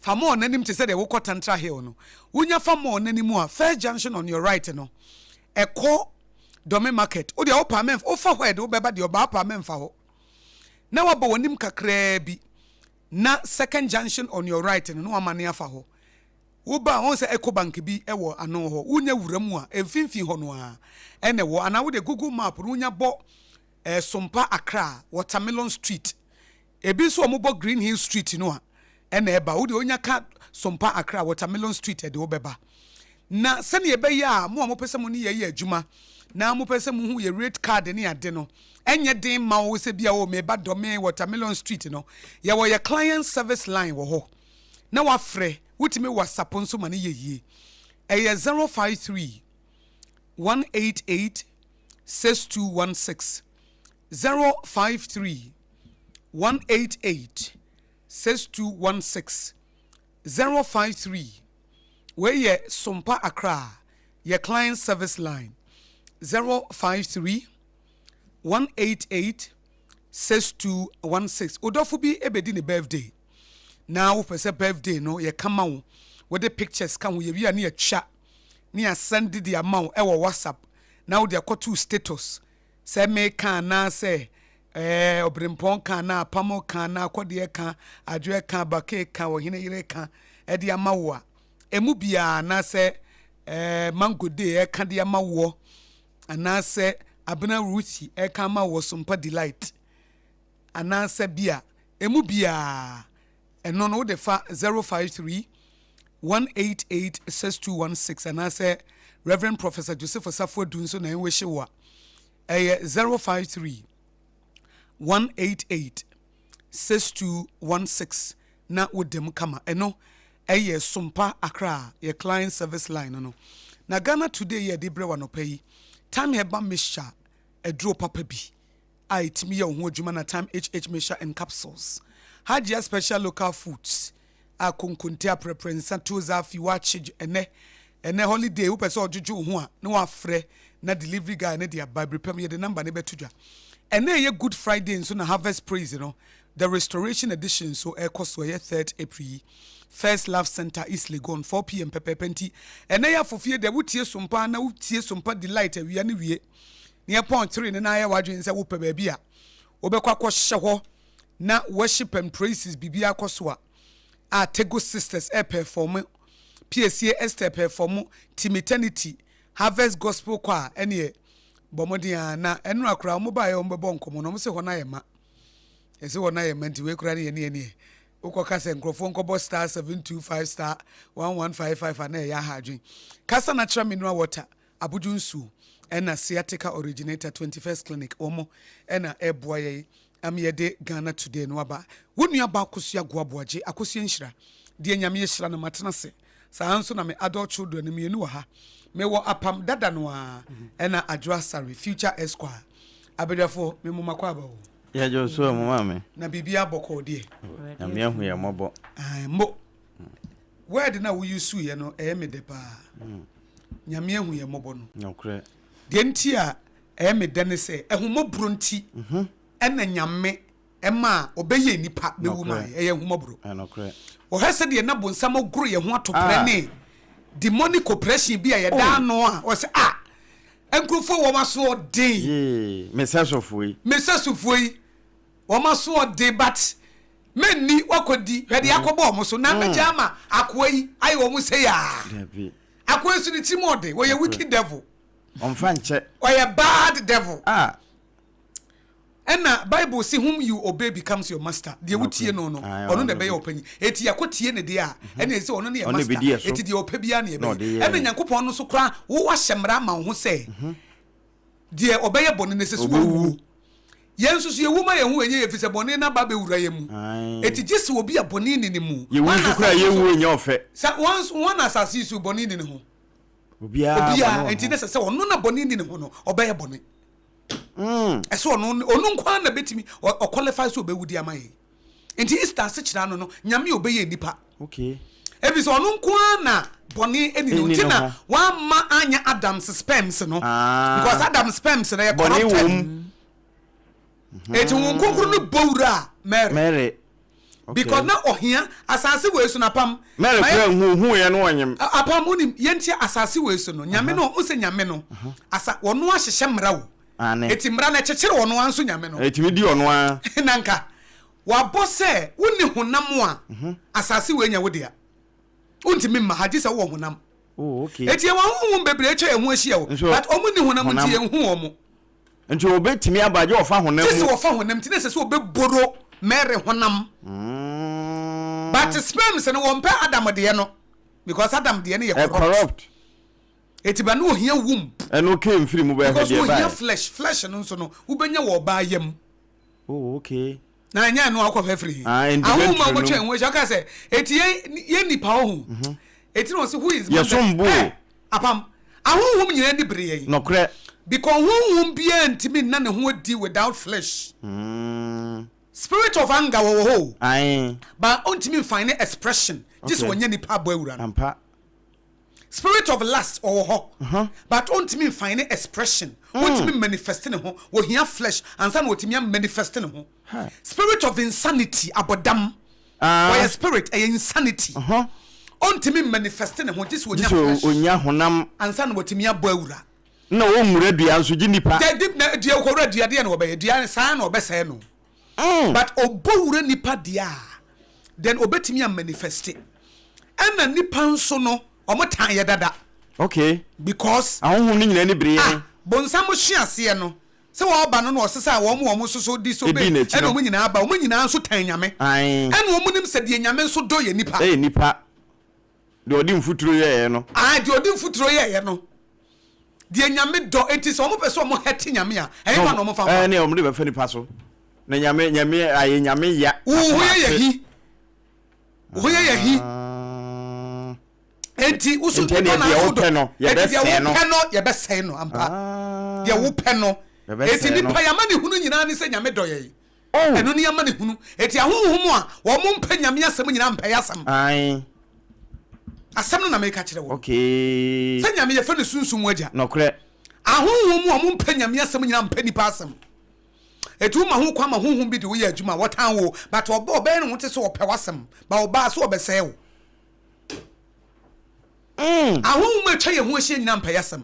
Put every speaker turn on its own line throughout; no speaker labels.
Famo nanim te say the woko Tantra Hill no. Unya famo nanimu First Junction on your right no. Eko Dome Market. O de opa men ofa where do beba de oba opa men fa ho. Na wabo wanim kakra bi. Na Second Junction on your right no amane afa ho. Uba on se Eco Bank bi ewo ano ho. Unya wuramu a emfimfi ho no a. Ene wo ana wo de Google Map unya bo Sompa Accra Watermelon Street. Ebi so omo bo Green Hill Street no a. Ene eba wo de onya ka Sompa Accra Watermelon Street e de obeba. Na sene ebe ya mo pese mo ni ye adwuma. Na mo pese mo hu ye rate card ni ade no. Enye den ma wo se bia wo me ba dome Watermelon Street no. Ye wo ye client service line wo ho. Na wa frɛ wutimi WhatsApp nso ma ne ye. Eye 053 188 6216 053 188 6216 053 where ye Sompa Accra ye client service line 053 188 6216 odofu bi ebedi ne birthday now pese birthday no ye come out with the pictures kan we wi na twa na send the amount e wo WhatsApp now they got two status say me kan na say obrimpon kan na apamo kan na akode kan adwe kan bake kan wo hene yire kan e de amawo a emu bia na say mango day e kan de amawo ana say abena ruti e kan ma wo Sompa delight ana say bia emu bia eno no de fa 053 188 6216 and I say Reverend Professor Joseph Osafo Dunso na enwe hyewa 053 188 6216 na wodem kama eno Sompa Accra ye client service line no na Ghana today ye de brewa no pay time heba mesha edro papa bi a itimi ye ho adwuma na time mesha and capsules Hajia special local foods a konkontia preference toza fi watch ene holiday wo pese ojuju ho a na wa frɛ na delivery guy na dia bible pem ye the number ne betudwa ene ye good friday so na harvest praise you know the restoration edition so Akosua ye 3rd April First Love Center East Legon 4 p.m. pepepenti ene ya fofie de wutie Sompa na wutie Sompa delight awia ne wie ne point 3 ne na ya wadwen se wo pe ba bia obekwa kɔ hye ho na worship and praises bibia Akosua a Tego Sisters perform PSA Esther perform Timiternity Harvest Gospel Choir ene bomodia na enu akra mo ba ye ombebo nkomo no se hona ye ma ese hona ye ma nti we kura ne ukoka se nkrofo nkobo star 725 star 1155 na ya hadwen kasa natural mineral water abuju nsu ena sciatica originator 21st clinic omo ena eboa ye amyede Ghana today no aba wonu aba Akosua Aboagye Akosua nhyira de nyame hyira na matena se saa nso na me adult children ne mienu wa ha me wo Apam Dadaa Adwoa ena Adwoa Asare future esquire abedafo me muma kwa ba wo
ya jo so mama me
na bibia boko de
na me hu ya mobo
mo word na we use ye no me de pa nyame hu ye mobo no
nokre
de ntia me de ne se ehumobro nti ena nyame ema obeye nipa bewuma eye humobro
nokre
o hese de na bonsam ogro ye ho atopre ne demonic oppression bi a ye da no a o se enkrofo wo maso den mesasofoi wo maso den but menni wakodi hwede yakobo omo so na mejama akoyi ayi wo mu se ya akoyi su ni timode wo ye wicked devil
onfa nche
wo ye bad devil ena Bible say whom you obey becomes your master de wutie no ono na be ye opanyi eti yakotie ne de a ena say ono ne ye master eti de opabia ne be ena Nyankopon no so kra wo wahyemra ma ho say de obeye bone ne se so wu yensu so ye wuma ye hu enye ye fise bone na ba be wura ye mu eti gise obi a bone ni mu
ye wu kra ye wu enye ofe
sa once one assassin so bone ni ho obia enti ne se ono na bone ni ho no obeye bone eso onu nkwa na betimi o qualify so obewudi amaye enti Easter se kira no nyame obeye nipa
okay
ebi so onu nkwa na boni eni no tina wa ma anya Adam's sperms no because Adam's sperms na corrupted eti won kokuru no bowura Mary because na ohia asase we so na pam
mere kra hu ye no onyem
apam unim yenti asase we so no nyame no o se nyame no asa wono ahyehye mra wo eti mra na kyekere wono anso nyame no
etimi di ono a
nanka wabɔ se woni honam a asase we nya wo dia untimi ma haji se wo honam
okay
eti wa honhom bebre etwa ehu ahia wo but omu ni honam ti ehu omu
nti obetimi abaje ofa honam mu
tese ofa honam ti nese se obeboro mere honam but sperm se no wompe Adam de no because Adam de no ye corrupt eti ba no ohia womb
eno came free mu ba
because ohia flesh no so no ubenya wo ba yam
okay
na nya no akwa free awu ma mo twen we shaka se eti ye nipa ohu eti no se who is
yesombo
apam ahuhum nyina ni bere ye
no kre
because huhum bia ntimi na ne ho di without flesh spirit of anger wo ho
aye
but ntimi find expression just wonya nipa bo awura
ampa
spirit of lust or ho but ntimi find expression ntimi manifesting ho wo hia flesh and some ntimi manifesting ho spirit of insanity abodam or spirit insanity ntimi manifesting ho just wonya flesh
onya honam
and some ntimi abo awura
na wo nwura dua nso gi nipa
na dua ko wura dua de na obaye dua saa na obese no but obowura nipa dia then obetimi am manifest and nipa nso no omotan ye dada
okay
because
ahonhom ni nyina ni bere ye
bonsam hwease no se wo ba no no osesa wo soso di so be and omo nyina aba omo nyina nso tan nyame and omo nim se de nyame nso do ye nipa
nipa de odi mfuturo ye no
de odi mfuturo ye no de nyame do enti se omo pese omo hete nyame a ewa no omo fa
ne omo de be fa nipa so na nyame aye nyame ya
wo ye hi enti usu
de na so do no ye
be se no ampa de wo pe no enti nipa ya mani hunu nyina ni se nyame do ye eno ni ya mani hunu enti ahonhom a wo mo mpa nyame asem nyina mpa yasem asem no na me ka kire wo
okay
se nyame ye fa ne sunsum agya
no kre
ahonhom a mo mpa nyame asem nyina mpa nipa asem etu ma ho kwa ma honhom bi de wo ye adwuma wotan wo but oba oba ne ho te so ope wasem ba oba so obese wo ahonhom atwa ye ho ahia nyina mpa yasem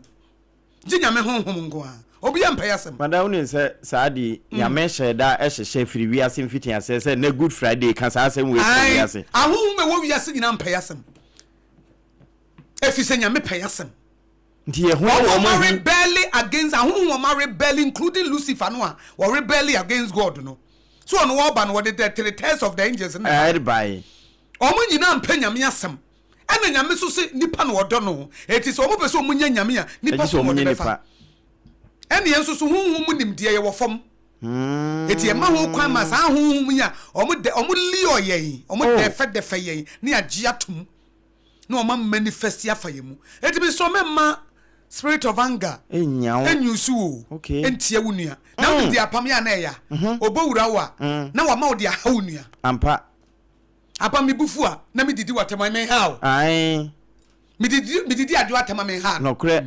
je nyame honhom ngo a obi ya mpa yasem
mada woni se saadi nyame hyeda ehye firi wiase mfiti ase se na good friday kan sa asem we wiase
ahonhom e wo wiase nyina mpa yasem efi se nyame pa yasem
nti ye ho wo
rebelling against ahonhom rebelling including Lucifer no a wo rebelling against God no so no wo ba no the three tests of the angels na
everybody
omo nyina mpa nyame asem ena nyame so se nipa no odo no eti so omo pese omo nya nyame a nipa so omo nefa ena yenso so honhom nim de ye wo fom eti e ma ho kwan ma sa honhom nya omo lio ye omo de fe ye ne agye atom na omo manifest ya fayemu eti bi so memma spirit of anger enyusu
okay
entie wunua na wo de apam ya na ya obowura wa na wa ma wo de ahawunua
ampa
apam mibufu a na mididi watema me hawo
ai
mididi adwo atema me ha
no kre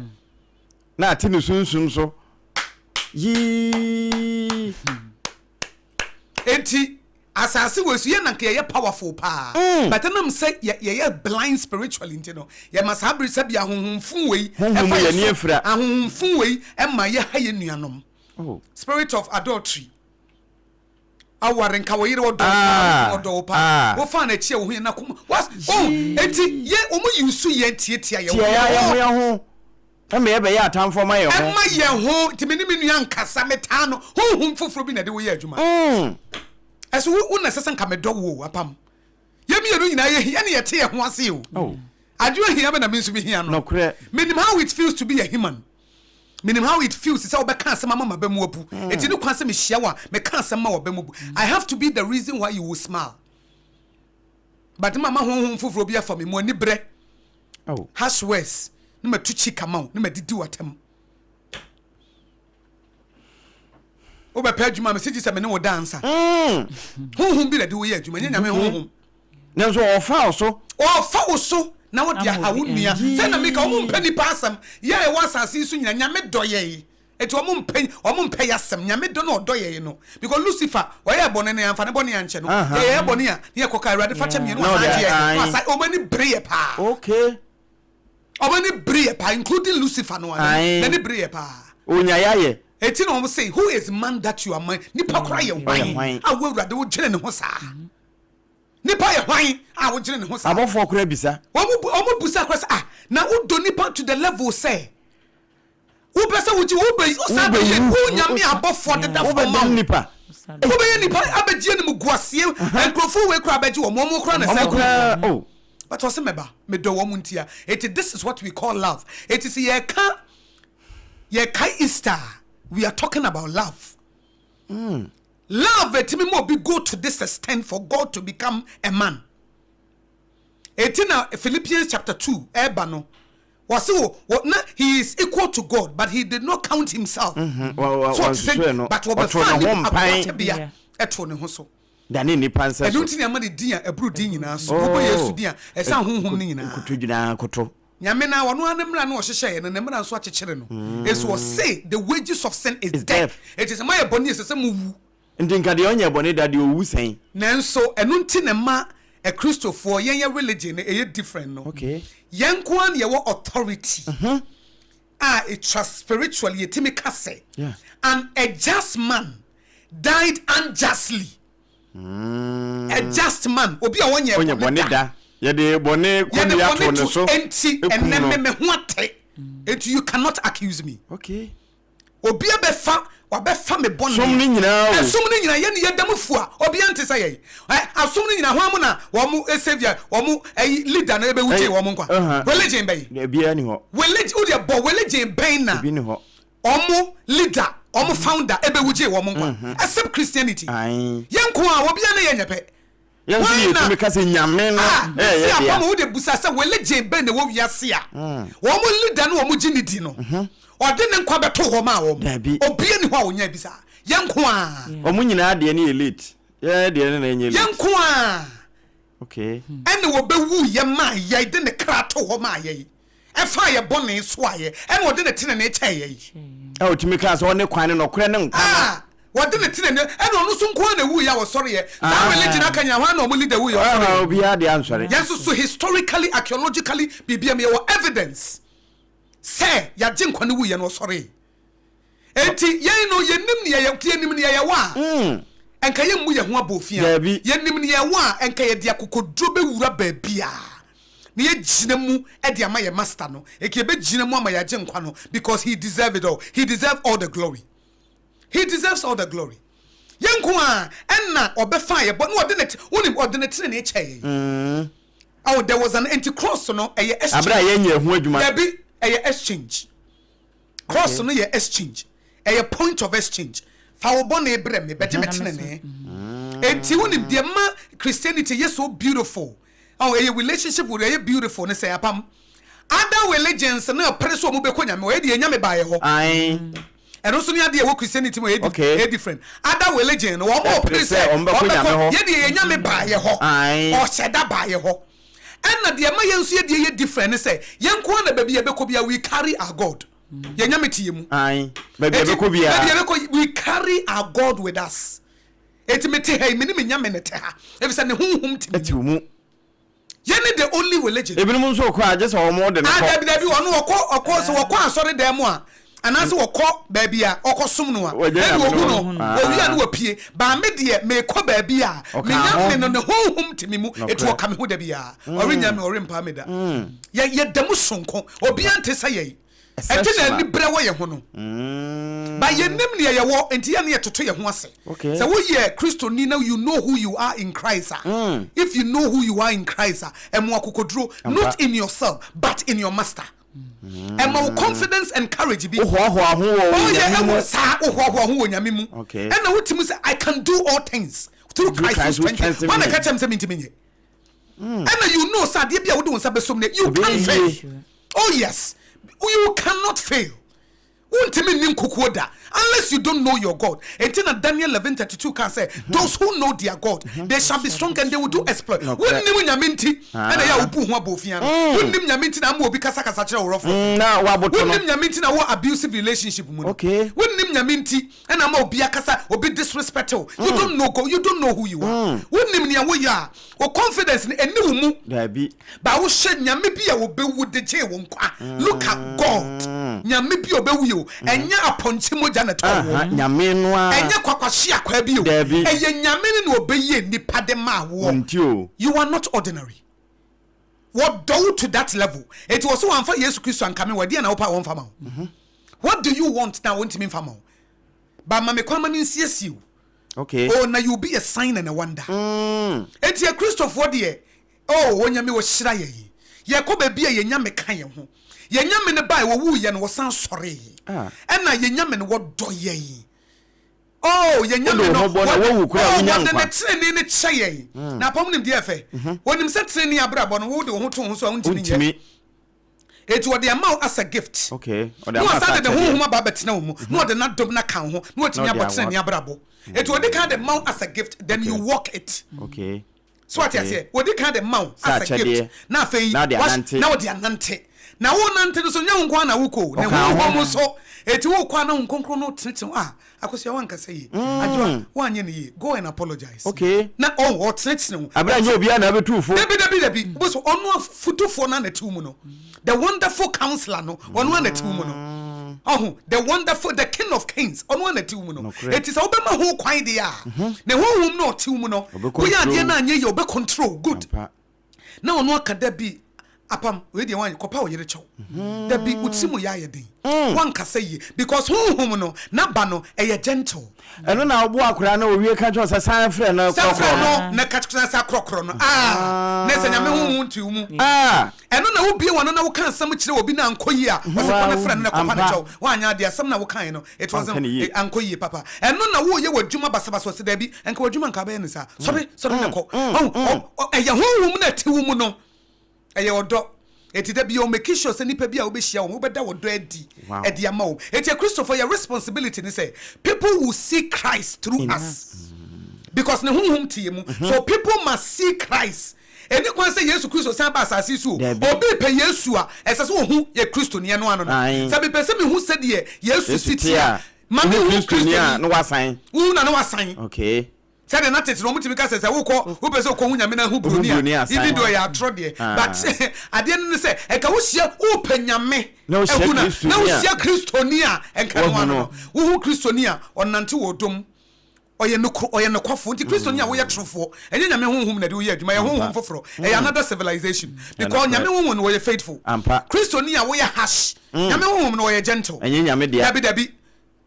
na ati no sunsun so yi
enti asase wesu ye nanka ye powerful pa but nam say ye blind spiritually intino ye masabri sabia honhomfu wei
honhom ye ni afira
honhomfu wei e ma ye ha ye nuanom spirit of adultery awaren ka wo yire odo pa wo fa na chie wo hu na kuma enti ye omo yusu ye tietia ye
ho eme ye be ya atamfo ma ye ho
ema ye ho timini nua nkasa meta no honhom foforo bi na de wo ye adwuma eso wo na sesen ka medo wo apam ye mi yenu nyina ye hia na ye te ye ho ase o adwo hia be na me nso mi hia no minim how it feels to be a human minim how it feels say obeka asema mama ba mu abu eti ni kwanse me hia wa me ka asema wa ba mu abu I have to be the reason why you will smile but mama honhom foforo bi afa me mo ani bre has worse ni matuchi kama ni madidi watam oba pa adwuma me sigi se me ne wo dansa honhom bi na de wo ye adwuma nyame honhom
na so ofa so na wo dia hawo nua se na me ka wo mpani pasam ya e wasase su nyina nyame doye
It won't pay yasem. Yame don't know doye no. Because Lucifer, why a bonnet and Fanaboni and Channel, yeah, Bonia, near Coca, rather fetch me. No, many brie pa.
Okay.
How many brie pa, including Lucifer, no, many brie pa.
Unyaye.
Etin almost say, who is man that you are mine? Nipa cry wine. I will rather would general hosa. Nipa wine, I would general hosa.
About for Krebisa.
Omo busa cross. Now, who do nipa to the level say? Who person would you obey? Sabe who nyame above for the devil nipa. Who be nipa abeji ni muguasie enkrofo we kra abeji wo mo kra na say
oh.
But what's meba me do wo muntia. This is what we call love. It is ye ka Easter. We are talking about love. Love etimi mo be go to this extent for God to become a man. Etina Philippians chapter 2 ebano. He is equal to God, but he did not count himself. But what the
Dani ni pansa.
I don't think I'm dia a brood in us. Oh, dear, as some whom Nina Coto. Yamena, one number no share and number and swatch a children. It was say the wages of sin is death. It is my bonus as a move.
And think Cadionia bonnet that you were saying. Nanso,
and untin ma a Christo for young religion, a different no.
Okay.
Young one, your authority. A trust spiritually, a Timmy Casse.
Yeah.
And a just man died unjustly. A just man. Obi a 1 year.
When you're bonnet, yede bonnet,
empty and then what? You cannot accuse me.
Okay.
Obi a befa. Me bon
somni nyina
somni nyina ye ne yedam fua obi ante say ye asomni nyina ho amuna wo mu savior wo mu leader na ebe wuche wo mu nkwa religion bay
na bia ni ho
religion o de bo religion bay na
bi ni ho
omu leader omu founder ebe wuche wo mu nkwa except Christianity yenko a obi na ye nyepe
yenso ye tumi ka se nyame no
eh ya apam wo de busa say religion bay na wo wiase a wo mu leader na wo mu ginidi no Odene nkwa beto ho ma wo obie ni ho a wonya bisa yenko a
omunyina de ne elite ye de ne na enye elite
yenko a
okay
ene wo bewu ye ma ye de ne krato ho ma ye e fa ye bone so aye ene odene tene ne cha ye
e otimi ka so ne kwan no kore ne nkwa
odene tene ne ene onu so nko na wu ya wo sore ye sa religion akanya ho na omu leader wu ye
sore obi ya de ansore
yes so historically archaeologically bibia me your evidence say ya jinkwa ne wu ye no sore enti ye no yenim ne ye yenim ne ye wa enka ye mu ye ho abofia yenim ne ye wa enka ye de akokodro be wura baabia ne ye gina mu e de ama ye master no eke be gina mu ama ya jinkwa no because he deserve it all. He deserve all the glory. He deserves all the glory. Yenko a enna obefa ye but no ordinate wonim ordinate ne che oh there was an anti-cross no e exchange
abra ye nya ho adwuma
there be a exchange cross no ye exchange a point of exchange fa wo bon e bre me beje metene ne enti wonim de ma Christianity is so beautiful oh a relationship with a beautiful ne say apam other religions na preso mo be konya me we de nya me ba ye ho
ai
and also near the Christianity mo e different other religion wo mo preso ye de nya me ba ye ho o sheda ba ye ho and the ma yensu ye de different say yenko na baby ye beko bia we carry our God ye nya metie mu
ai baby ye beko bia
we carry our God with us etimete hey me nya me ne te ha e be say ne honhom ti
mu
ye ne the only religion
ebinum so kwa just o more than
dabi ono okọ so okọ asori dem a anase okọ baby a okosom no a e wo hu no owi a no wapie ba me de me kọ baby a me nya me no ne honhom ti me mu etu oka me ho da bia ori nya me ori mpa me da ye dam sonko obi ante say ye ete na ni bre wo ye ho no ba ye nim ne ye wo enti ya ne ye toto ye ho ase so wo ye Christo ni now you know who you are in Christ if you know who you are in Christ emo akokodro not in yourself but in your master and my confidence and courage be oh yeah emo sa ho nyame mu and na wotimi say I can do all things through Christ who strengthens me when I catch him say me and you know sir dey bia wo do won sa besom ne you can fail oh yes you cannot fail Untimi nim kukuoda unless you don't know your God. Until Daniel 11:32 can say, those who know their God, they shall be strong and they will do exploit. Wouldn't nim nyaminti and ya upu ho bofian. Wouldn't nim nyaminti na mo obi kasa kasa kire wo rofo.
Na wa boto no.
Wouldn't nim nyaminti na wo abusive relationship mu.
Okay.
Wouldn't nim nyaminti and na mo obi akasa obi disrespectful. You don't know God, you don't know who you are. Wouldn't nim nia wo ya. Wo confidence ni eni wo mu.
Da bi.
Ba wo hye nyame bi a wo be wo de je wo nkwa. Look at God. Nyame bi obewu yo. Enya aponche moja na tawo.
Nyame no a.
Enya kwakwahye akwa bi yo. Eye nyame ni obeye nipa de ma wo. You are not ordinary. What do to that level? It was so unfair Jesus Christ and come where na opa won fama. What do you want now want me fama? Ba ma me kwama ni nsie you.
Okay.
Oh, now you be a sign and a wonder. Enti a Christopher what there? Oh, when nyame wo hyira ye. Ye ko ba bia ye nyame kan ye ho. Ye nyame ne bai wo wu ye no san sore. Na ye nyame ne wo do ye. Oh, ye nyame no wo kura wo nyame ne treni ne kye ye. Na pom nim de efe. Wonim se treni abrabo no wo de wo ho to ho so untimi nye. It was the amount as a gift.
Okay.
No aside the home ba betina wo mu. No de na dom na kan ho. No otimi abotreni abrabo. It was the kind of amount as a gift, then you walk it.
Okay.
So what you say? What the kind of amount as a gift? Now fe now they are nante. Now wo nante so nya nkwa na wuko. Na wo mo so eti wo kwa na nkonkro no tete Akosua wanka say Adwoa wanye ne ye go and apologize.
Okay.
Na oh tete no.
Abra nya obi na betufo.
Debi. Bo so ono futufo na tu mu no. The wonderful counselor no ono na tu mu no. Oh, the wonderful, the King of Kings. On one two muno. It is Obama who quite they are. The whole no two muno. We are dear na ye be control. Good. Now no can there be Apam we the one kopa oyere chow. There be utsimu ya ye din. One can say because who no na bano e gentle.
Eno na obo akura na owie ka jo san frɛ na
krokro na katuna sa krokro no na se nyame hu ntu mu eno na wo bie wono na wo kan sam kire obi na ankoyi a wo se kone frɛ na kopa na chow wanya ade asam na wo kan no it was ankoyi papa eno na wo ye wadwuma basabasa se da bi enka wadwuma nka ba ne sa sorry na ko ye hu mu na tiwu mu no eye odo eti da bi o make sure say nipa bi a obehia wo beda wodo adi edi ama wo eti Christopher your responsibility ni say people will see Christ through us because ne honhom tie mu so people must see Christ eni kwan say Jesus Christ san ba asase su obi pe Yesu a ese so hu ye Kristo ne no ano no sabi pe se me hu se de Yesu sitia ma me hu Kristo ne
no wasan
hu na no wasan
okay
said not it no mutimi ka say wo ko wo pese ko hu nyame na hu bronia even though ya tro de but ade no say e ka wo hia wo panyame
na wo
hia Kristonia enka no ano wo hu Kristonia onante wo dom oye no kwafo nti Kristonia wo ye trofo enye nyame honhom na de wo ye adwuma ye honhom foforo e another civilization because nyame honhom no wo ye faithful Kristonia wo ye harsh nyame honhom no wo ye gentle
enye nyame de
dabi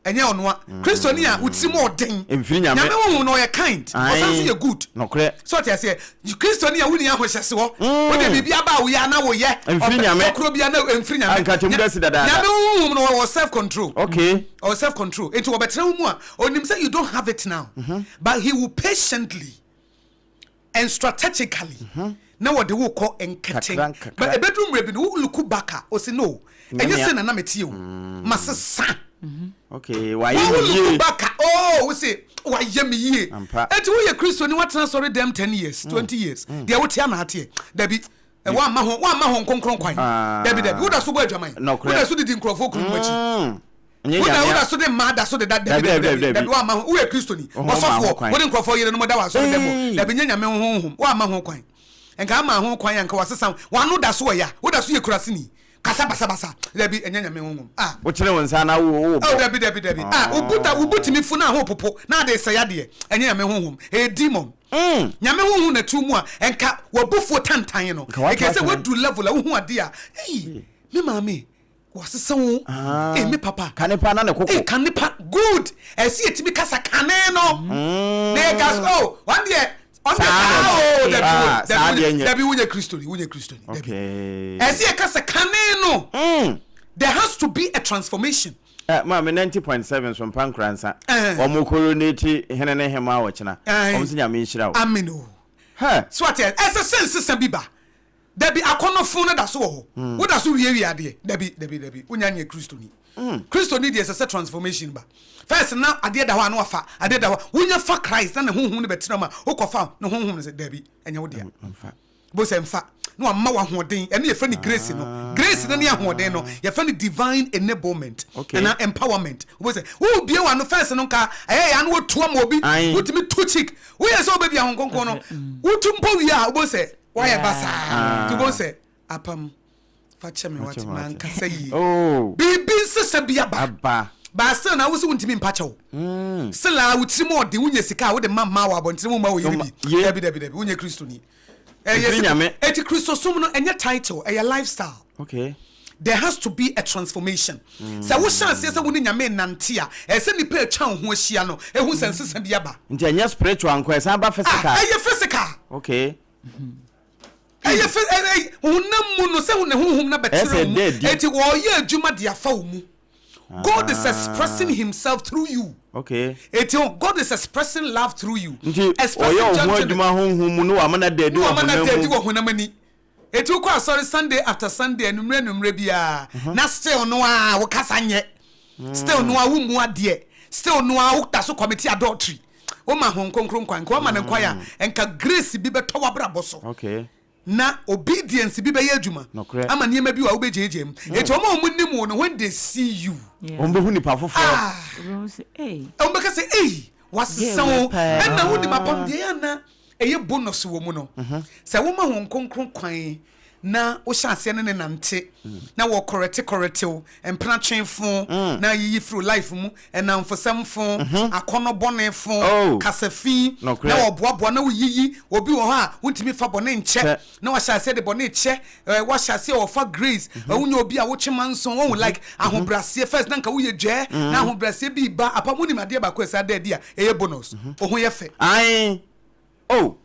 enye onwa Kristonia utimo odin nyame wo no ye kind osanse ye good
nokre
so what you say Kristonia wuni ahohyese wo de bibia ba wo ya na wo ye okro bia na emfiri nyame nyame wo no self control
okay
or self control into obetra mu a onim say you don't have it now but he will patiently and strategically na wo de wo ko enkete but a bedroom rebi no look back o say no enye say na metie wo masesa
okay why you
back we say why yem ye enti wo ye Kristo ni watena sorry them 10 years 20 years they wo tia na hate dabi wa ma ho konkron kwan dabi wo da so bo adwaman wo da so di nkrofo kunu machi wo da so de ma da so de dabi wa ma ho wo ye Kristo ni wo sofo wo de nkrofo yere no da wa so de dabi nyanya me honhom wa ma ho kwan enka ma ho kwan yanka wasesam wa no da so ya wo da so ye kurasini kasa basa dabi enyanya me honhom
wo kire won sa na wo
dabi ubuti mi fu na ho popo na de se yade enyanya me honhom demon nyame honhom na tu mu a enka wobufo tantan no e ke se wodu level a wo hu ade a me mama wasesa wo me papa
kanepa na ne koko
kanepa good esi etimi kasa kane no ne gas one day dabi wunye Kristo dabi esi e kasa kane no there has to be a transformation
ma me 90.7 from Pankransa omo coronate henene hema awchena omsinya me nhira wo
amino so what else sense biba Debi akonofo na da so ho. Wo da so wiye ade. Debi. Unya nye Kristo ni. Kristo ni dey say transformation ba. First na ade da ho anu afa. Ade da ho. Unya fa Christ na honhom ne betina ma. Ukofa no honhom ne say debi. Enya wo dia.
Mfa.
Bo say mfa. No amma wa hoden. Ene ye fa ni grace no. Grace na ne ahoden no. Ye fa ni divine enablement.
Okay.
And empowerment. Bo say, "Wo bie wa no first no nka. Eh ya no wo to am obi. Wo timi to chick. Wo ye so baby ahonkonko no. Wo tumpo wi a bo say, "Why basa?" To bo say, "Apam fache me what man ka say yi."
Oh.
Bibi sese bia ba.
Aba.
Ba say na wo so ntimi mpache wo. Sela wo tiri mo de wunya sika wo de mamma wa bontiri mo ma wo yiri bi. Debi. Wunya Kristo ni. Eti Kristo sum no enye title, a lifestyle.
Okay.
There has to be a transformation. So wo chance say wo ni nyame nante a, e se ni pa atwa ho ahia no, e hu sensesa bia ba.
Nti enye spiritual anko e san ba physical.
Eye physical.
Okay.
Eye honam mu no se wo ne honhom na betere mu. Eti wo ye adwuma de afa wo mu. God is expressing himself through you.
Okay.
God is expressing love through you.
Expressing adwuma honhom no amana de do
wo honamani. Eti ko sorry Sunday after Sunday enumre bia. Na still no a wo kasa nye. Still no a wo mu ade. Still no a wo taso committee adultery. Wo ma hon konkron kwan ko ma ne kwaya enka grace bi beto wabrabo so.
Okay.
Na obedience bi be ye adwuma. Ama niema bi wa wo bejejem. Eti o ma omunnim no when they see you.
Ombe hu nipa foforo.
Ombe ka say wasesa and na wudi mapam de na eye bonus wo mu no. Se wo ma hon konkron kwan na wo hyase ne nante na wo correct empena twenfo na yiyi through life mu enam fosamfo akono bonefo kasafi na wo boaboa na wo yiyi obi wo ha wontimi fa bone nche na wo hyase de bone che wo hyase wo fa grace wonya obi a wo chema nso wo like ahobrase first na nka wo ye dwe na ahobrase bi ba apamuni made ba ko esa da dia eye bonus ohun ye fe
ai oh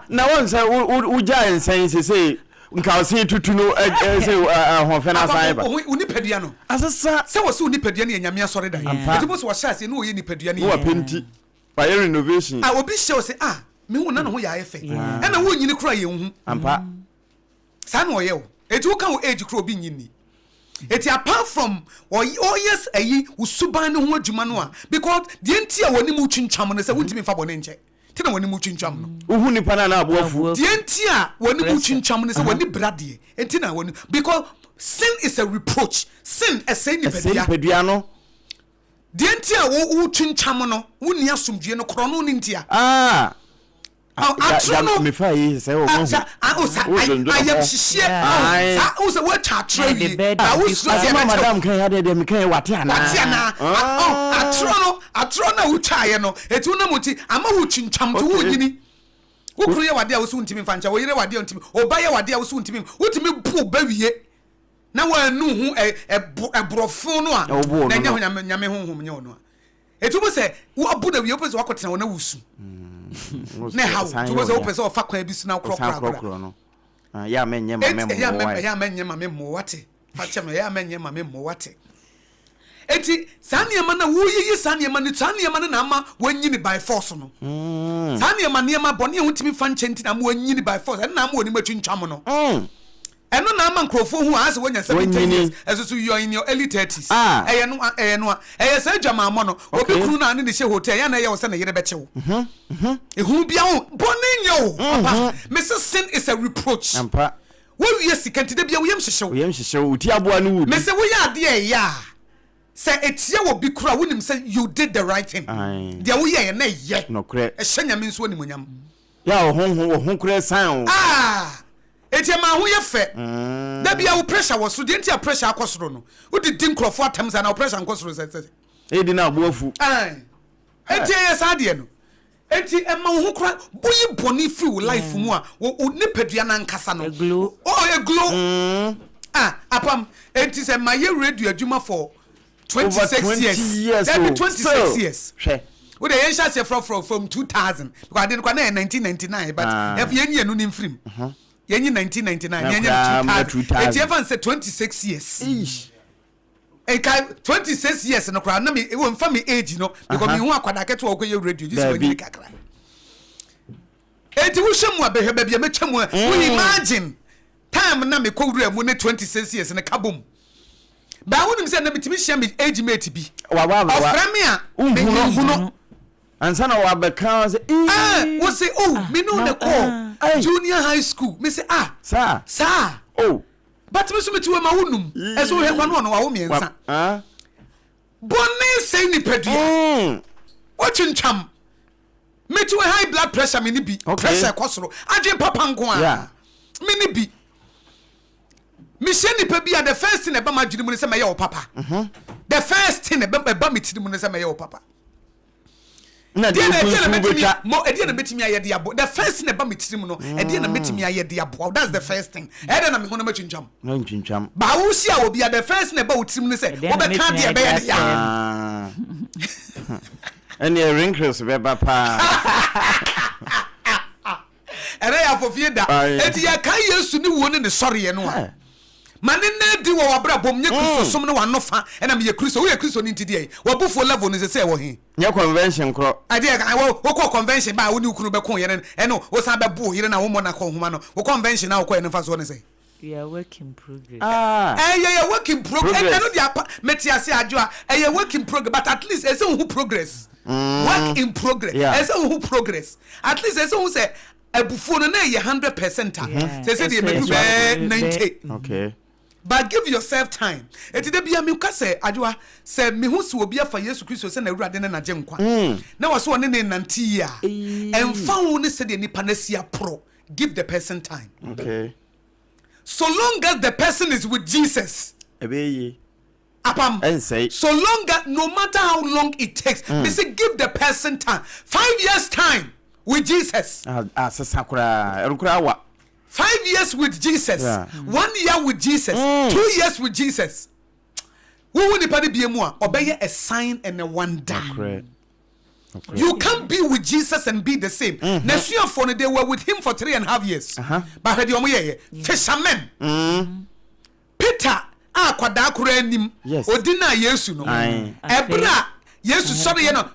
na one say uja ensen say nka osin tutu no say hofe na sai ba
unipadua no
asesa
say wo se unipadua ne nyame asore dan etimo so wo hyase no wo ye nipadua ne
wo penti by renovation
obi show say me hu na no ho ya efe na wo nyini kura ye hu
ampa
sa na wo ye wo eti wo kan wo age kura obi nyini eti apart from yes ayi usuban ne ho adwuma no a because the entia woni mu twincham no say wontimi fa bone nche tina woni mu twincham no
uhu ni pana na aboafu
the entia woni mu twincham no say woni brade entina woni because sin is a reproach sin say ni
pedia no
the entia wo twincham no woni asomdue no kro no ntia
atro me fa yi say o mo
I am shishie o say what atro yi
madam kan ya de me kan wate ana
atro na uchaye no etu na muti ama wo twincham to wo nyini wo kru ye wade a wo so ntimi fancha wo yire wade a ntimi oba ye wade a wo so ntimi wotimi bu bawie na wa nu hu ebrofo no a na nyame honhom nye no a etu mo say wo abu na wie opese wakotena wo na wusu ne how to was opese o fa kwa bi su na krokro
no ya menye
mame mo wate facha me ya menye mame mo wate eti saniema na wo yiyi saniema na ama wanyini by force no saniema bone ehutimi fa nchenti na wanyini by force na ama woni matwintwam no eno na ama nkrofo hu ase wonya 17 years eso so you are in your early 30s eye no sa dwama mo no obi kru na ne hye hotel ya na ye wo se na yere bechewo ehu bia wo bone nyo papa Mrs. Sin is a reproach
ampa
wo wie sikantide bia wo yem hyehyew
uti aboa no wudi
mese wo ya de ya say etia wo bi kura wonim say you did the right thing dia wo ye na ye
no kure
e hye nyame nso animonyam
ya wo kure san
etia ma ho ye fe da bia wo pressure wo so de ntia pressure akosoro no wo di nkrofo atam za na pressure akosoro say
di na aboafu
etia ye sa de no enti ema wo kura boyi boni free wo life mu a wo nipadua na nkasa no e glow apam enti say my radio adwuma for 26 years. That be 26 years. We the ancient say from 2000 because I didn't know 1999 but if yenye no nim film. Yenye 1999 yenye 2000. It even say 26 years. E kai 26 years no kra na me e won fa me age no because me hu akwada keto wo koye radio this one kakra. enti wo hwemu abehwe ba bia metwemu we imagine time na me kowura mu ne 26 years ne kabom ba wonim say na metimi hia me age mate bi
wa
oframe a
unhuno ansa na wa beka say
wo say me no ne call junior high school me say sir but me so me tiwe ma wonum eso hwe kwa no wa wo miensa bonni say ni pedua watchintwam me tiwe high blood pressure me ni bi pressure kwosoro adwen papa nko a me ni bi me she ni pa bi the first thing e ba ma dwene mu ne say me ye wo papa the first thing e ba me tiri mu ne say me ye wo papa na de mo e de na metimi aye de abo the first thing e ba me tiri mu no e de na metimi aye de abo that's the first thing e de na me hono ma twintwam
na twintwam
ba wo sia wo bia the first thing e ba wo tiri mu ne say wo be ka de e be ye ya
any wrinkles be ba pa
ere ya fofie da eti ya kan Yesu ni wo ne sori ye no a mane na di wo wabra bom nye Kristo som ne wanofa ena me ye Kristo wo ye Kristo ni ntidi wo bufo level ni se wo he
nye convention kro
ade kan wo ko convention ba wo ni ukunu be kon ye ne eno wo san be bo ye na wo mo na ko homa no wo convention na wo ko ye ne fa so ne say
we are work in progress
yeah work in progress eno dia metiase adwoa work in progress but at least ese who progress work in progress ese who progress at least ese who say ebufo no na ye 100% say dey me do 90
okay
but give yourself time eti de bia me ka say adwoa say me hu se obi afa Yesu Kristo se na awurade na je nkwa na wo so ne ne nanti a emfa wo ne se de nipa na sia pro give the person time
okay
so long as the person is with Jesus
ebeye
apam
say
so long as no matter how long it takes me say give the person time 5 years time with Jesus
sakura erukura wa
5 years with Jesus 1 year with Jesus 2 years with Jesus who would the be more obey a sign and a wonder you can't be with Jesus and be the same next year for they were with him for 3.5 years but had you fishermen Peter kwada kura anim odina Yesu no ebra Yesu sorry you know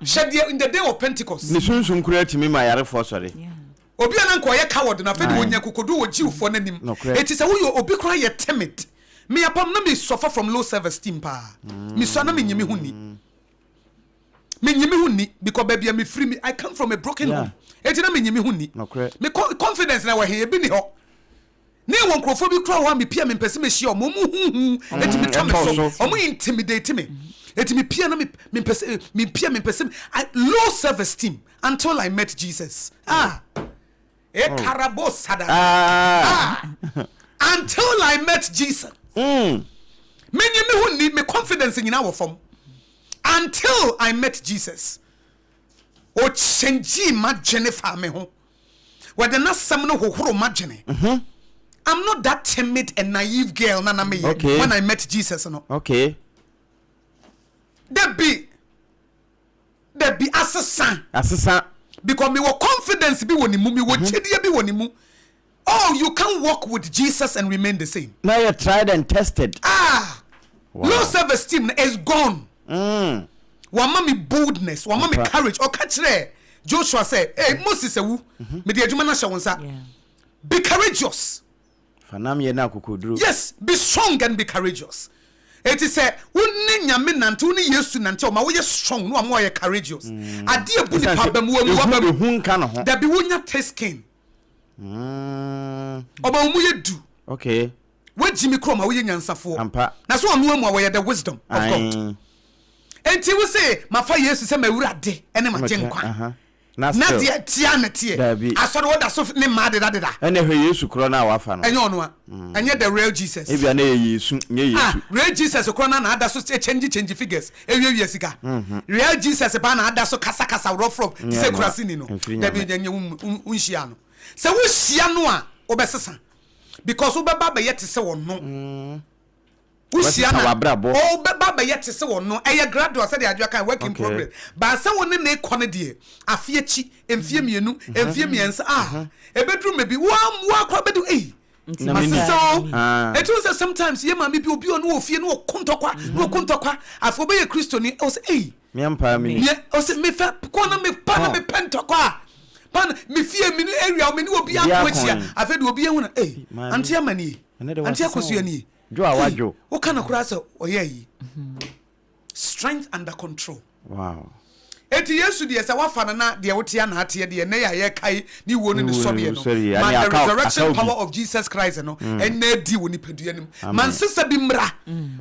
in the day of Pentecost
ni sunsun kura timi ma yare for sorry
obi ana nko ye coward na fe de wonya kokodu wo jiwfo nanim eti se wo yo obi kura ye timid me apam na me suffer from low self-esteem pa me so na me nyimi huni because baby me free me I come from a broken home eti na me nyimi huni me confidence na wa he bi ni ho ne won krofo bi kura ho me pia me pese me hie o mo hu eti me twa me so o mo intimidate me eti me pia na me pese low self-esteem until I met Jesus Karabosada. Until I met Jesus. Many who need me confidence in our form. Until I met Jesus. O change my Jennifer me ho. Whether not some no who imagine. I'm not that timid and naive girl nana me when I met Jesus no.
Okay.
There be assassin. Because me were confidence be wonimu me were chedie be wonimu. Oh, you can't walk with Jesus and remain the same.
Now you're tried and tested.
Low self-esteem is gone. One mommy boldness, one mommy courage. Or catch there. Joshua said, "Hey, Moses, me the adwuma na shawonsa. Be courageous." Yes, be strong and be courageous. It is say wonni nyame nante wonni Yesu nante o ma wo ye strong no am wo ye courageous ade ebu ni problem wo mu wa da bi wonya teskin oba mu ye du
okay
we jimi kro ma wo ye nyansafo na so onu amu wo ye the wisdom of God enti we say ma fa Yesu say ma wurade ene ma jenkwa na dia tia na tie asoro wo da so ne ma de da
ene hwe Yesu kro na wafa no
enye ono a enye the real Jesus
ebia na Yesu nye Yesu
real Jesus kro na ada so change figures ewie sika real Jesus ba na ada so kasa rough say kurasini no da bi enye unhia no se wo hia no a obesesa because wo baba ba yete se wo no Usiana baba yet se won no eye graduate say the adwa kan work in progress ba say won ne kone de afiechi emfie mienu emfie miensa ebedru mebi wa akwa bedu masiso it was sometimes ye ma me bi obi onu ofie no kontokwa afo be ye Kristo ni o say
me ampa me
o say me fa ko na me pa na me pentokwa pan me fie me area me ni obi akwachia afa de obi ehuna anti amani anti Akosua ni
jo awajo
wo kana kura se oye yi strength under control.
Wow.
Eti Yesu de sa wafa na de wotia na ate de na ya kai ni wo no so de no. Man, the resurrection power of Jesus Christ no and na di wo ni padua nim. Man sisa bi mra.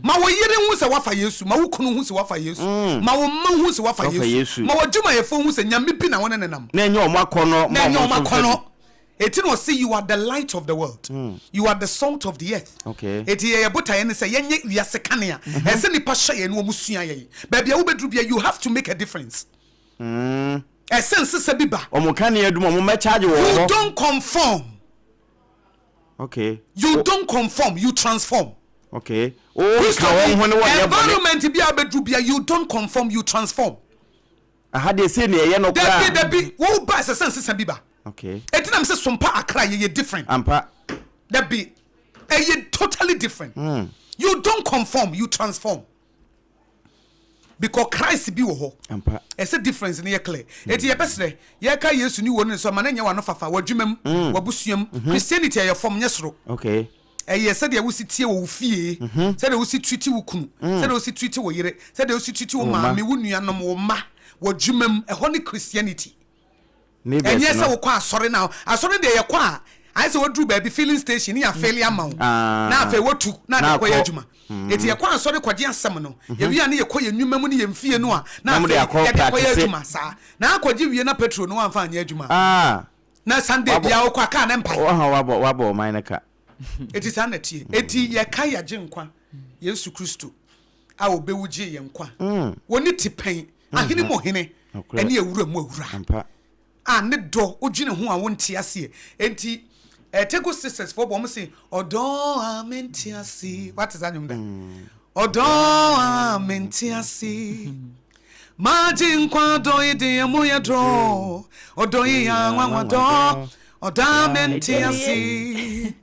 Ma wo yere hu se wafa Yesu, ma wo kunu hu se wafa Yesu, ma wo ma hu se wafa Yesu, ma wo djuma ye fo hu se nyame bi na wona nenam.
Na enye omakono,
na enye omakono. Eti no say you are the light of the world. You are the salt of the earth.
Okay.
Eti ye bota ye ne say yenye wiase kanea. E se nipa hye ye no omusua ye. Ba bia wo bedru bia you have to make a difference. Essence sabiba.
You
don't conform.
Okay.
You don't conform, you transform.
Okay.
Environment be abedrubia, you don't conform, you transform.
I had they say near no
there be who buys a sense sabiba.
Okay.
Etinam say Sompa Accra ye different.
Ampa.
There be ye totally different. You don't conform, you transform. Because Christ be wo ho. It's a difference in your clear. Eti ye pesre, ye ka Yesu ni wo no so mananya wa no fafa wadwumam, wabusuam, Christianity ye form nyesro.
Okay.
Ye said ye wo sitie wo fie, said ye wo si treat wo kunu, said ye wo si treat wo yere, said ye wo si treat wo maame wo nuanom wo ma, wadwumam e ho ni Christianity. Enye se wo kwa asore now. Asore de ye kwa I say what drew baby filling station ya failure amount. Na afa wotu na de koye adwuma. Eti ye kwa asore kwaje asem no. Ye wi ane ye koye nwuma mu ne ye mfie no a na afa ye koye adwuma sa. Na akwaje wi na petrol no amfa anye adwuma. Na Sunday bia wo kwa ka na mpa.
Wabo mine ka.
Eti sa na tie. Eti ye ka ya je nkwa. Yesu Kristo a obewuje ye nkwa. Woni tipen ahene mo hene ene awura mu awura. Ne do odwene ho a wonte ase. Enti Tego sisters for bom say odo amenti ase. What is that name there? Odo amenti ase. Majin kwa do ide emu ya dro. Odo ya nwa do. Odo amenti ase.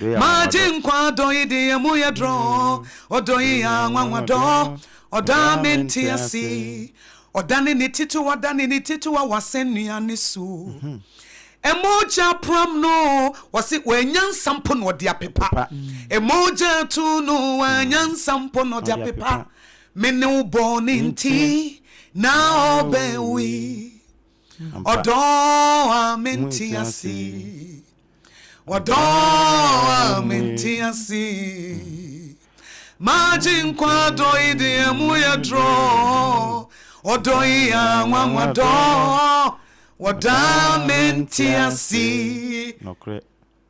Majin kwa do ide emu ya dro. Odo ya nwa do. Odo amenti ase. Odane ni titu wa wasenu anisu. Emoja pram no wasi wenyansa mpo no de apepa. Emoja tu no wenyansa mpo no de apepa. Mene uboni nti na obewi. Odo amenti asi. Odo amenti asi. Majin kwa do ide emu ya dro. Odo ya nwa do. Wadamenti asi.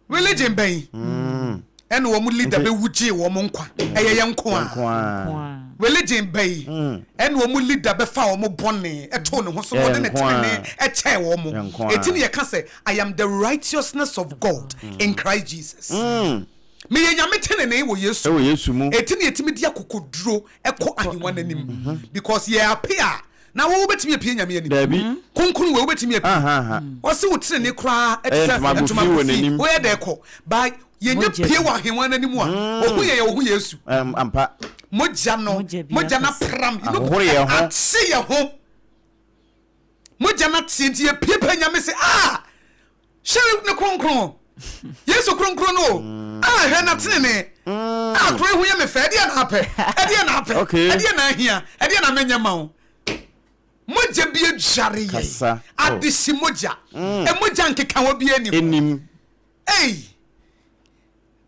Religion bay. And wo mu leader be wuji wo mu nkwa. Eye ye nko a. Religion bay. And wo mu leader be fa wo mu bone. Eto ne ho so wo de ne tene e che wo mu. Etini ye ka say I am the righteousness of God in Christ Jesus. Me ye nyame tene ne wo Yesu.
Wo Yesu mu.
Etini etimi dia kokoduro ekọ ahemwa nanim. Because ye appear na wo betimi apie nyame ani
dabi
konkunu wo betimi apie wo se wo tire ne kra etisa etuma wo ye de ko ba ye nya pie wa henwa nanim a wo ye wo Yesu
ampa
moja na pram atse ye ho moja na tinti ye pie pa nyame se shere ne konkunu Yesu konkunu no he na tene ne kro hu ye me fa de na ape de na hia de na menya ma wo moja bi adware ye adisi moja moja nkeka wo bi enim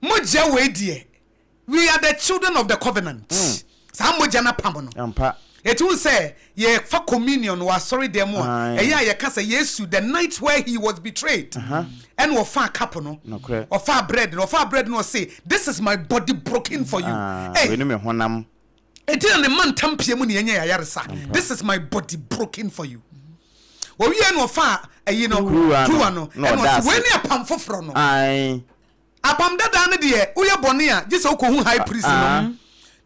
moja we die we are the children of the covenant sa moja na pam no
ampa
etu say ye fa communion wa sorry dem a ye ka say Yesu the night where he was betrayed and wo fa cup no or fa bread no say this is my body broken for you
we no me honam.
This is my body broken for you. Well, we are no far, you know, and was when you Apam for no. Apam Dadaa Adwoa, we are Bonia, just so high priest.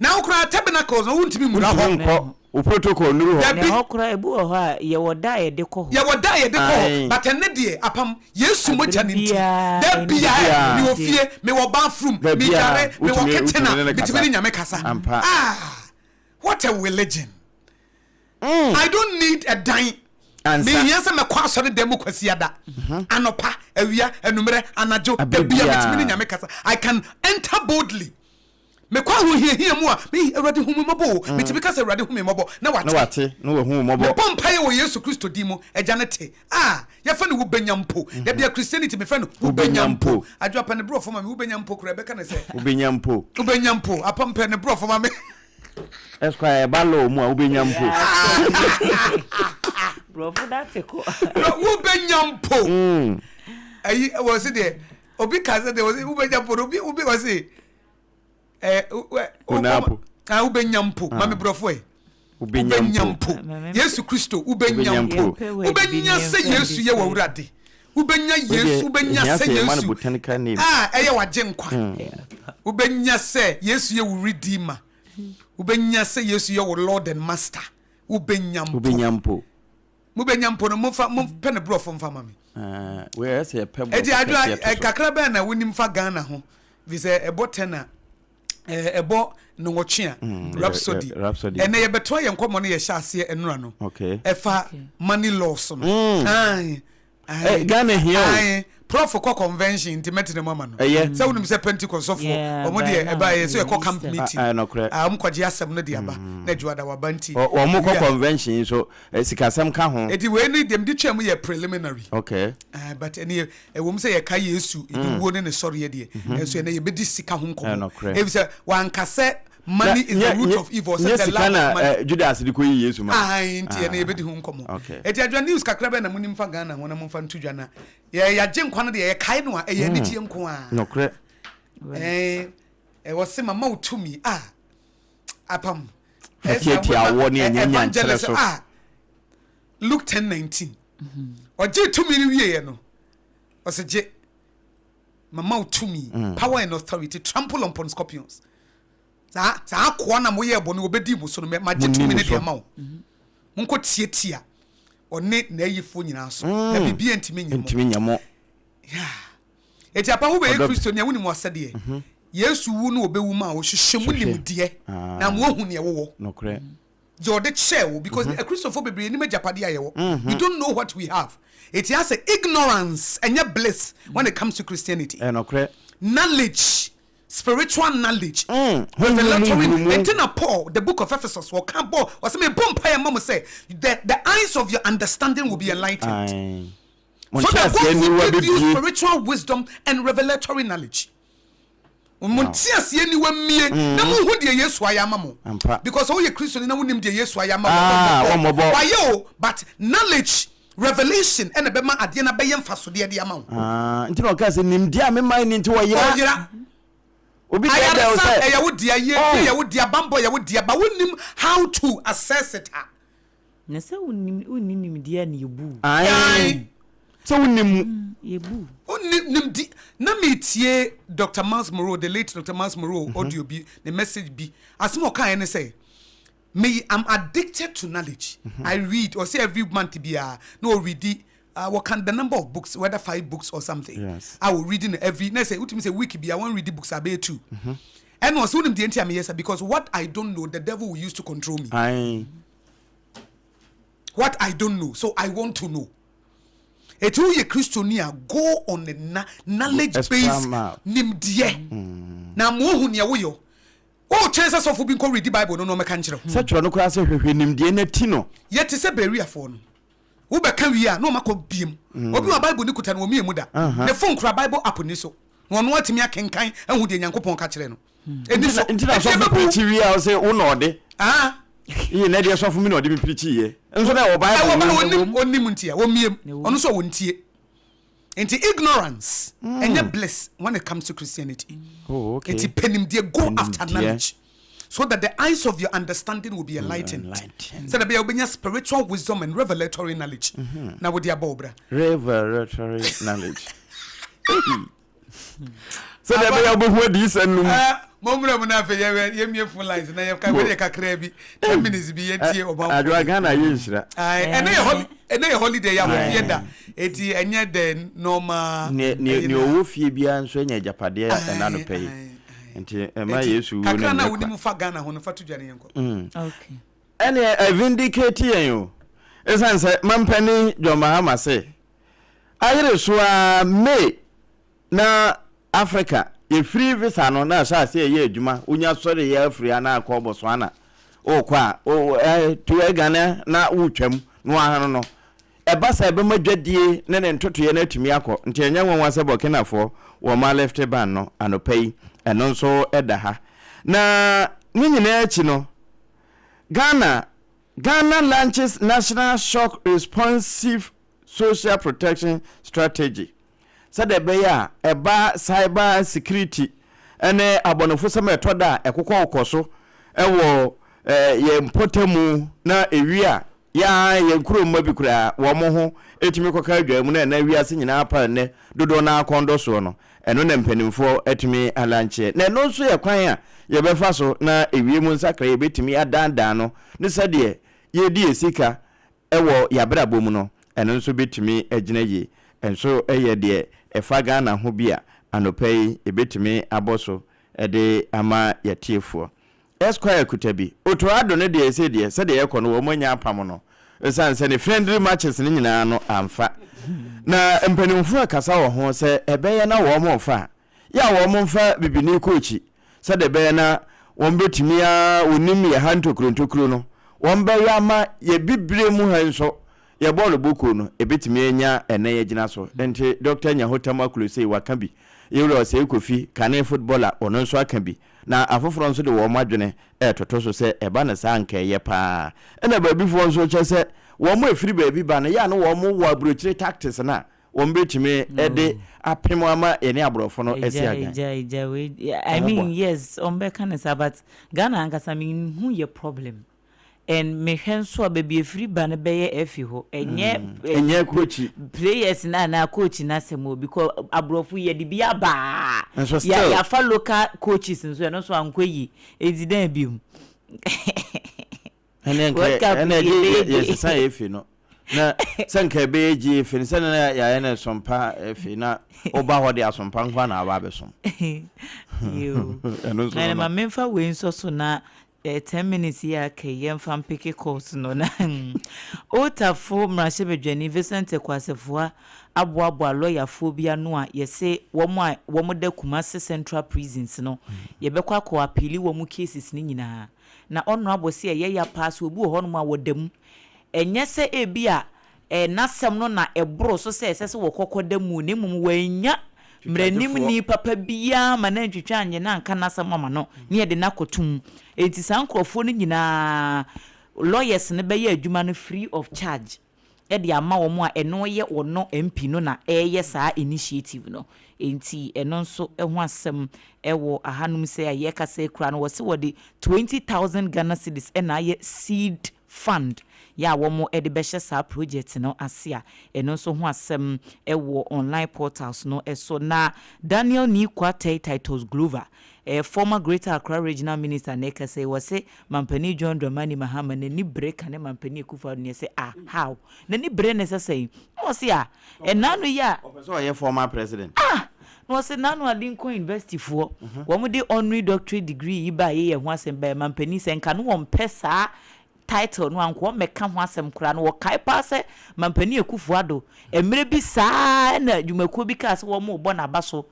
Now, cry tabernacles, I won't be more.
Protocol,
no cry, boy, you will die deco.
You will die deco, but a nedia, Apam, yes, so much an there be I, you fear, me or bathroom, me jare, me or kitchen, between Yamekasa. What a religion. I don't need a dime me yesa me kwa so dem kwasiada anopa awia enumere anajo dabia metimi nyame kasa I can enter boldly me kwa ho hia mu a me Awurade hu me mobo metimi kasa Awurade hu me mobo na wate
no we hu mobo
pompa ye wo Yesu Kristo di mu ejanete ya fa ne wo benyampo da bia Christianity me fa no wo benyampo adwa pa ne brofo ma me wo benyampo kura be ka ne se
wo benyampo
apam pe ne brofo ma me
esquire balo mu a wo benyampo
brofo date ko
wo benyampo ayi was it there obi kaze there was wo benyampo obi was it
unapo
ubenyampo mame brofo ubenyampo Yesu Kristo ubenyampo ubenya se Yesu ye wawurade ubenya Yesu ubenya se Yesu eye waje nkwa ubenya se Yesu ye wo redeemer ubenya se Yesu ye wo Lord and Master ubenyampo no mo pene brofo mfa mame
where say pebble
edi adwa kakra ba na wonim fa Ghana ho vise ebotena ebo no ngochia Rhapsody ene ye beto ye nkomo no ye hyase enura no efa money loss no
Ghana here
prof ko convention intimate ne mama no say wonim say Pentecost of omo de eba ye so ye camp meeting kwaje asem no de aba na juada wabanti
omo ko convention so sikasem ka ho
edi we ni dem di twam ye preliminary but ene wom say ye ka Yesu idiwo ne sorry ye de so ene ye bedi sika ho nkomo e say wan kase money is the root of evil so the love of money
Judas di ko yi Yesu ma
nti ene ye bedi ho nkomo eti adwa news kakra be na munim fa Ghana ho na mfa ntudwa na ya je nkwa no de ye kai no a ye ni tie nko a
nokre
wo se mama utumi apam
eti awo ne nyanya ntere so
Luke 10:19 oje tumi ni wiye no o se je mama utumi power and authority trample upon scorpions sa akwa na moye ebo no obedi mu so no ma je tumi ne de ma wo monko tietia one na ayifo nyina so na bibia ntimi nyamo eti apa wo be Kristo ne woni mo asede Yesu wu no obewu ma wo hwehwemu nimde na mo hu ne wo
nokre
jode chewo because a Christopher bebre ni majapade ayewo we don't know what we have it has a ignorance and your bliss when it comes to Christianity
nokre
knowledge spiritual knowledge revelatory and Paul the book of Ephesus will come was me bompa mama say the eyes of your understanding will be enlightened so that God will give you spiritual wisdom and revelatory knowledge Montias ye ni wa mie na mo hu de Yesu ayama mo because all ye Christian na wonim de Yesu ayama mo why but knowledge revelation and be ma ade na be ye mfaso de ama wo
nti no ka se nim dia me man nti wo yira obi dey o say
ya wo dia ye ya wo dia bambo ya wo dia ba wonim how to assess it
na se wonim dia na yebu
so wonim
yebu
nim di na metie Dr. Miles Moreau the late Dr. Miles Moreau audio bi the message bi asmo kan ene say me I'm addicted to knowledge I read or say every month bia no read what can the number of books whether 5 books or something I will read in every na say ultimate say week bia I want read the books about 2 and was wonim the enti am yes because what I don't know the devil will use to control me what I don't know so I want to know etu ye Christonia go on the knowledge base nimdie na mo hu ne wo yo chances of being read the Bible no meka nkire
such no kura se hwehwe nimdie na ti no
ye te se beria fo no wo be ka wi a no makọ biem obi wa Bible ni kuta no mi emu da ne phone kura Bible app ni so no atimi akenkan ehu de Nyankopon ka kire no eni so
enti na so preach wi a say wo no de ye na de so fu mi no de mi preach ye enso na wo Bible
onim ntia wo miem ono so wo ntie enti ignorance and your bliss when it comes to Christianity enti penim de go after knowledge so that the eyes of your understanding will be enlightened so that be obenya spiritual wisdom and revelatory knowledge na wo dia bobra
revelatory knowledge so that be obo this and
momra mo na fe ye mie full lines na ye ka we kakra bi 10 minutes bi ye tie oba
adwa Ghana ye nhira
ene holiday ya fie da eti enye den normal
ne owo fie bia nso enya japade na no pay enti ema Yesu wo
kakra na woni mu fa Ghana ho no fa to dwane yenko
okay
ene vindicate yen yo esanse mampani Jomahama say ayere so a May na Africa ye free visa no na sha say ye adwuma unya sori ye free ana akọ Botswana o kwa o to Ghana na utwam no ahano no eba sa ebe madwadie ne ne ntoto ye na atumi akọ nti enya nwanwa se Burkina fo wo ma left ban no anopai eno nso eda ha na nyina achi no Ghana launches National Shock Responsive Social Protection Strategy. Said the eba cyber security ene abonofo sama etoda ekokọ okoso ewo ye mpotemu na ewia ya ye nkuro mmabi kura wo mo ho etimi koka adwam na wiase nyina pa ne dodo na akondo so no eno na mpanimfo etimi alanche na eno so ye kwan a ye befa so na ewie mu nsakra ye betimi adandan no ne sade ye di esika ewo yabrabo mu no eno nso betimi agina ye enso eye de efa Ghana ho bia anopai ebetimi aboso ede ama yatiefo Esquire kutabi otoado ne de ese de se de yekọ no wo manya apam no esanse ne friendly matches ne nyina no amfa na mpanimfo akasa wo ho se ebeye na wo mo fa ya wo mo fa bibini kochi se de beye na wo betimi a onim ye hantokrontokro no wo be ya ma ye bibre mu hanso ye ball boko no ebetimi enya ene ye gina so enti Dr. Nyahotama Klose waka bi ye wura se Kofi kane footballer ono nso aka bi na afoforo nso de wo madwene etoto so se eba na sa anka ye pa ena ba bifo nso che se wo mo efiri ba bi ba na ya no wo mo wo abrochire tactics na wo mbetime ede apem ama ene abrofo no esi aga
I mean yes ombe kan sa but Ghana ankasa mean who your problem and me henso ababi efiri ba na beye efi ho enye
coach
players na coach na semo because abrofu ye de bia ba ya fa local coaches nso no so ankoyi edidan bium
ene yes say efi no na sanka beji efi sen na ya na sompa efi na oba ho de asompa nkwa na aba besom
yo na ma memfa we nso so na 10 minutes here ke yemfam peke course no na otafo mrashe bedwani Vincent Kwasefua aboagye lawyer phobia no a yese womo da Kumasi Central Prisons no yebekwa akọ appeal womo cases ni nyina na ono abose ye ya pass obu ho no ma wodam enye se ebia nasem no na ebro so se sese wokokodamu ne mum wanya mranim ni papa bia ma na ntwitwa anye na nka nasem ama no ne ye de nakotum enti sankrofo no nyina lawyers ne be ye adwuma no free of charge e de ama wo mo a eno ye wono MP no na eye saa initiative no enti eno nso ho asem ewo ahanum se aye kasa kura no wose wode 20,000 Ghana cedis na aye seed fund ya womo edibeshe sa project no asia eno so ho asem ewo online portals no eso na Daniel Nikwate titles Glover former Greater Accra Regional Minister Neka say wase mampani John Dramani Mahama ne ni break ne mampani Kufa ne say how ne ni break ne say o say enanu ya
so ye former president
no say nanu Lincoln University for wo de honorary doctorate degree iba ye ho asem ba mampani say nka no won pesa title no anko meka ho asem kura no kai pa se mampani Ekufuado emre bi saa na dwumakuo bi ka se wo mo bo na baso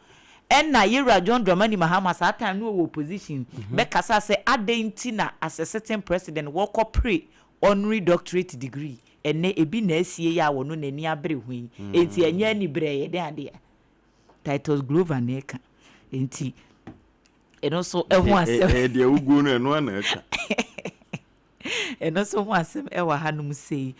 enna yera John Dramani Mahama sa time no opposition be kasa se adenti na as a certain president wo corporate honorary doctorate degree enne ebi na asie ya wono nani abere hui enti anya ni bre ye de ade titles Glover neka enti eno so eho asem
de ugu no eno na eka
and also wasem ewa hanum say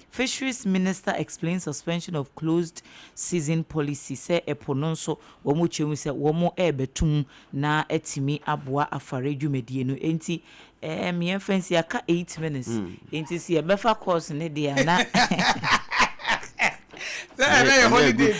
Fisheries Minister explains suspension of closed season policy say epononso womo chemu say womo betum na etimi aboa afare dwumedie no enti me fancy aka 8 minutes enti see befa course ne dia na
na holiday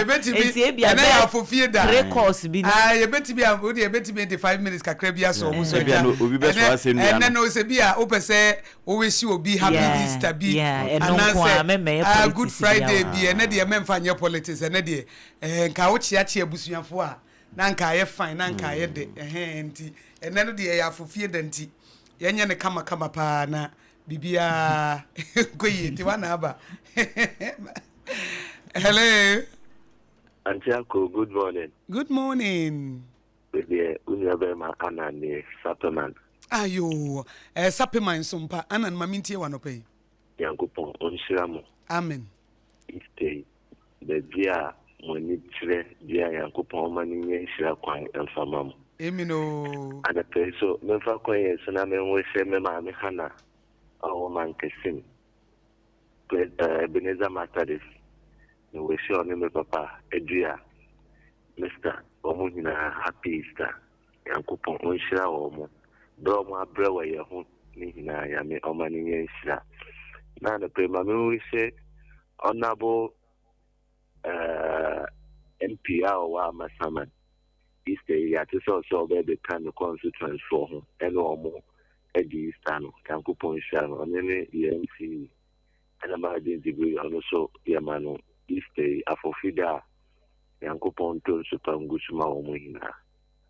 ebetimi na ya fofie da
3 course bi
na ebetimi am ebetimi 5 minutes kakra bia so mo so
bia no obi be so asenu ya
no se bia o pese o we si obi happy Easter bi
and
Good Friday bi na de memfa nye politics na de nka wo chia abusuafo a na nka ye fine na nka ye de enti ene no de ya fofie da nti yenye ne kama pa na Bibia koyi ti wana aba. Hello.
Auntie Uncle, good morning.
Good morning.
Baby, Unyabema Anani Supplement.
Ayo, Supplement Sompa Anan Maminti Wanope.
Yankupon Onshiramo.
Amen.
Stay. The dear Monitre, dear Yankupon Mani Shirakwan and Famam.
Emino.
And the place so Memfa Koy, Saname, we say Mema Mehana, our man Kessim. Beneza Matadis. No, we show me Papa, Edria, Mr. Omunina, happy Easter. Yankupon Onshira Omo. Doma Brewer, your home, Nina, Yami, Omani Shira. Now the Prima we say, Honorable MPR or Massaman. Easter, yet is also the kind of constituents for him, and more Eddie Stano, Yankupon Shano, on any EMC, and a margin degree, and also Yamano. Easter afofida Yankopon to Supangusuma Muhina.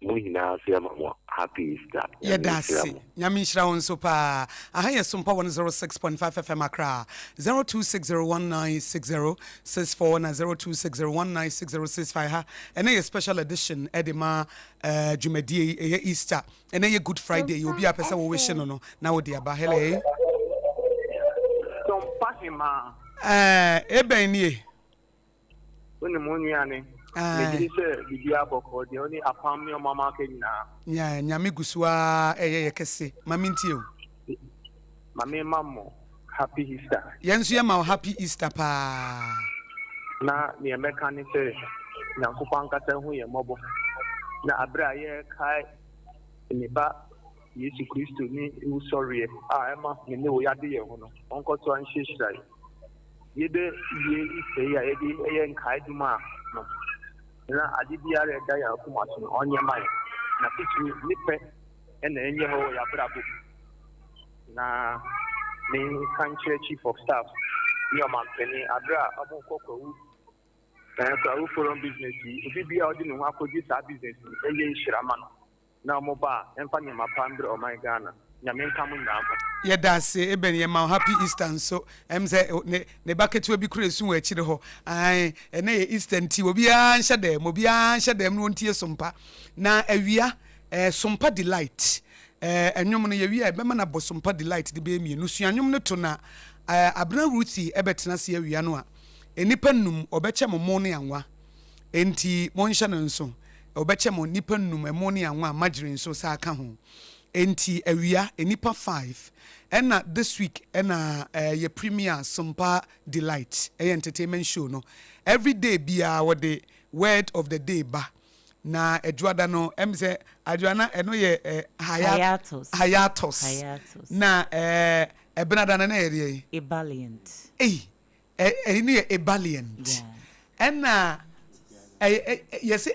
Muhina Siama happy Easter.
Yeah, that's it. Yamishra on Sopa. I hear Sompa 106.5 FM Accra. 0260196064 and 0260196065. And a special edition Edema Jumedi Easter. And a Good Friday. You'll be a person who wish no now dear Bahele. Ebeni.
When the money ane, the Bibia Boko, the only Apam your mama can now.
Yeah, Nyamiguswa, Kese, Mamintio.
Mammy Mammo, happy Easter.
Yensuama, happy Easter, pa.
Na the American say, Nakupanka who your mobile. Na Abra ye kai in the back, Yesu Christo, me, you sorry. I am a new Yadi, Uncle to Anshish. Yede ye say yedi en kaiduma no na adibia re da ya kuma so onye mai na pichu nipe en enye ho ya brabo na me country chief of staff ni o mampeni abra abun kokoro ka u forum business obi bia odi no akoji sa business eye nhirama no na mo ba emfa nyama pandre o my Ghana nyame nka mu nyama
ye dase eben ye ma happy Easter so say ne bucket we bi kresu wa chire ho ai ene ye Easter nti obi a nhye dem obi a nhye dem no ntie sompa na awia sompa delight enwom no ye wi e be ma na bo sompa delight de be mi no suanwom no to na abna ruti e betena se awia no a enipa num obeche mo ne anwa enti mo nhye no nso obeche mo nipa num mo ne anwa magire nso sa aka ho enti awia enipa 5 ena this week ena ye premier Sompa Delight entertainment show no every day bia with the word of the day ba na adwada no say adwana eno ye hiatus na ebenada na ere
ebullient
eni ye ebullient ena yes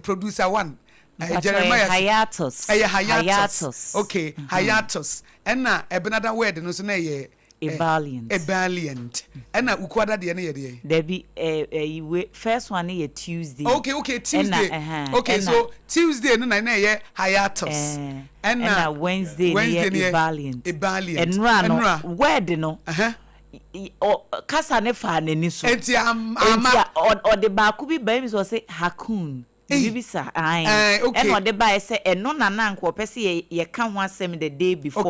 producer one Jeremiah hiatus. Okay, hiatus. Enna ebenada word no so na ye ebullient. Enna ukwada de na ye de.
There be first one ye Tuesday.
Okay, Tuesday. Okay, so Tuesday no na ye hiatus.
Enna Wednesday ye ebullient. Enra word no. Kasa ne fa nani so.
Enti ama
or the ba ku bi ba mi so say hakun. Bibisa and what the buy say and no na nko pese ye ka ho asem the day before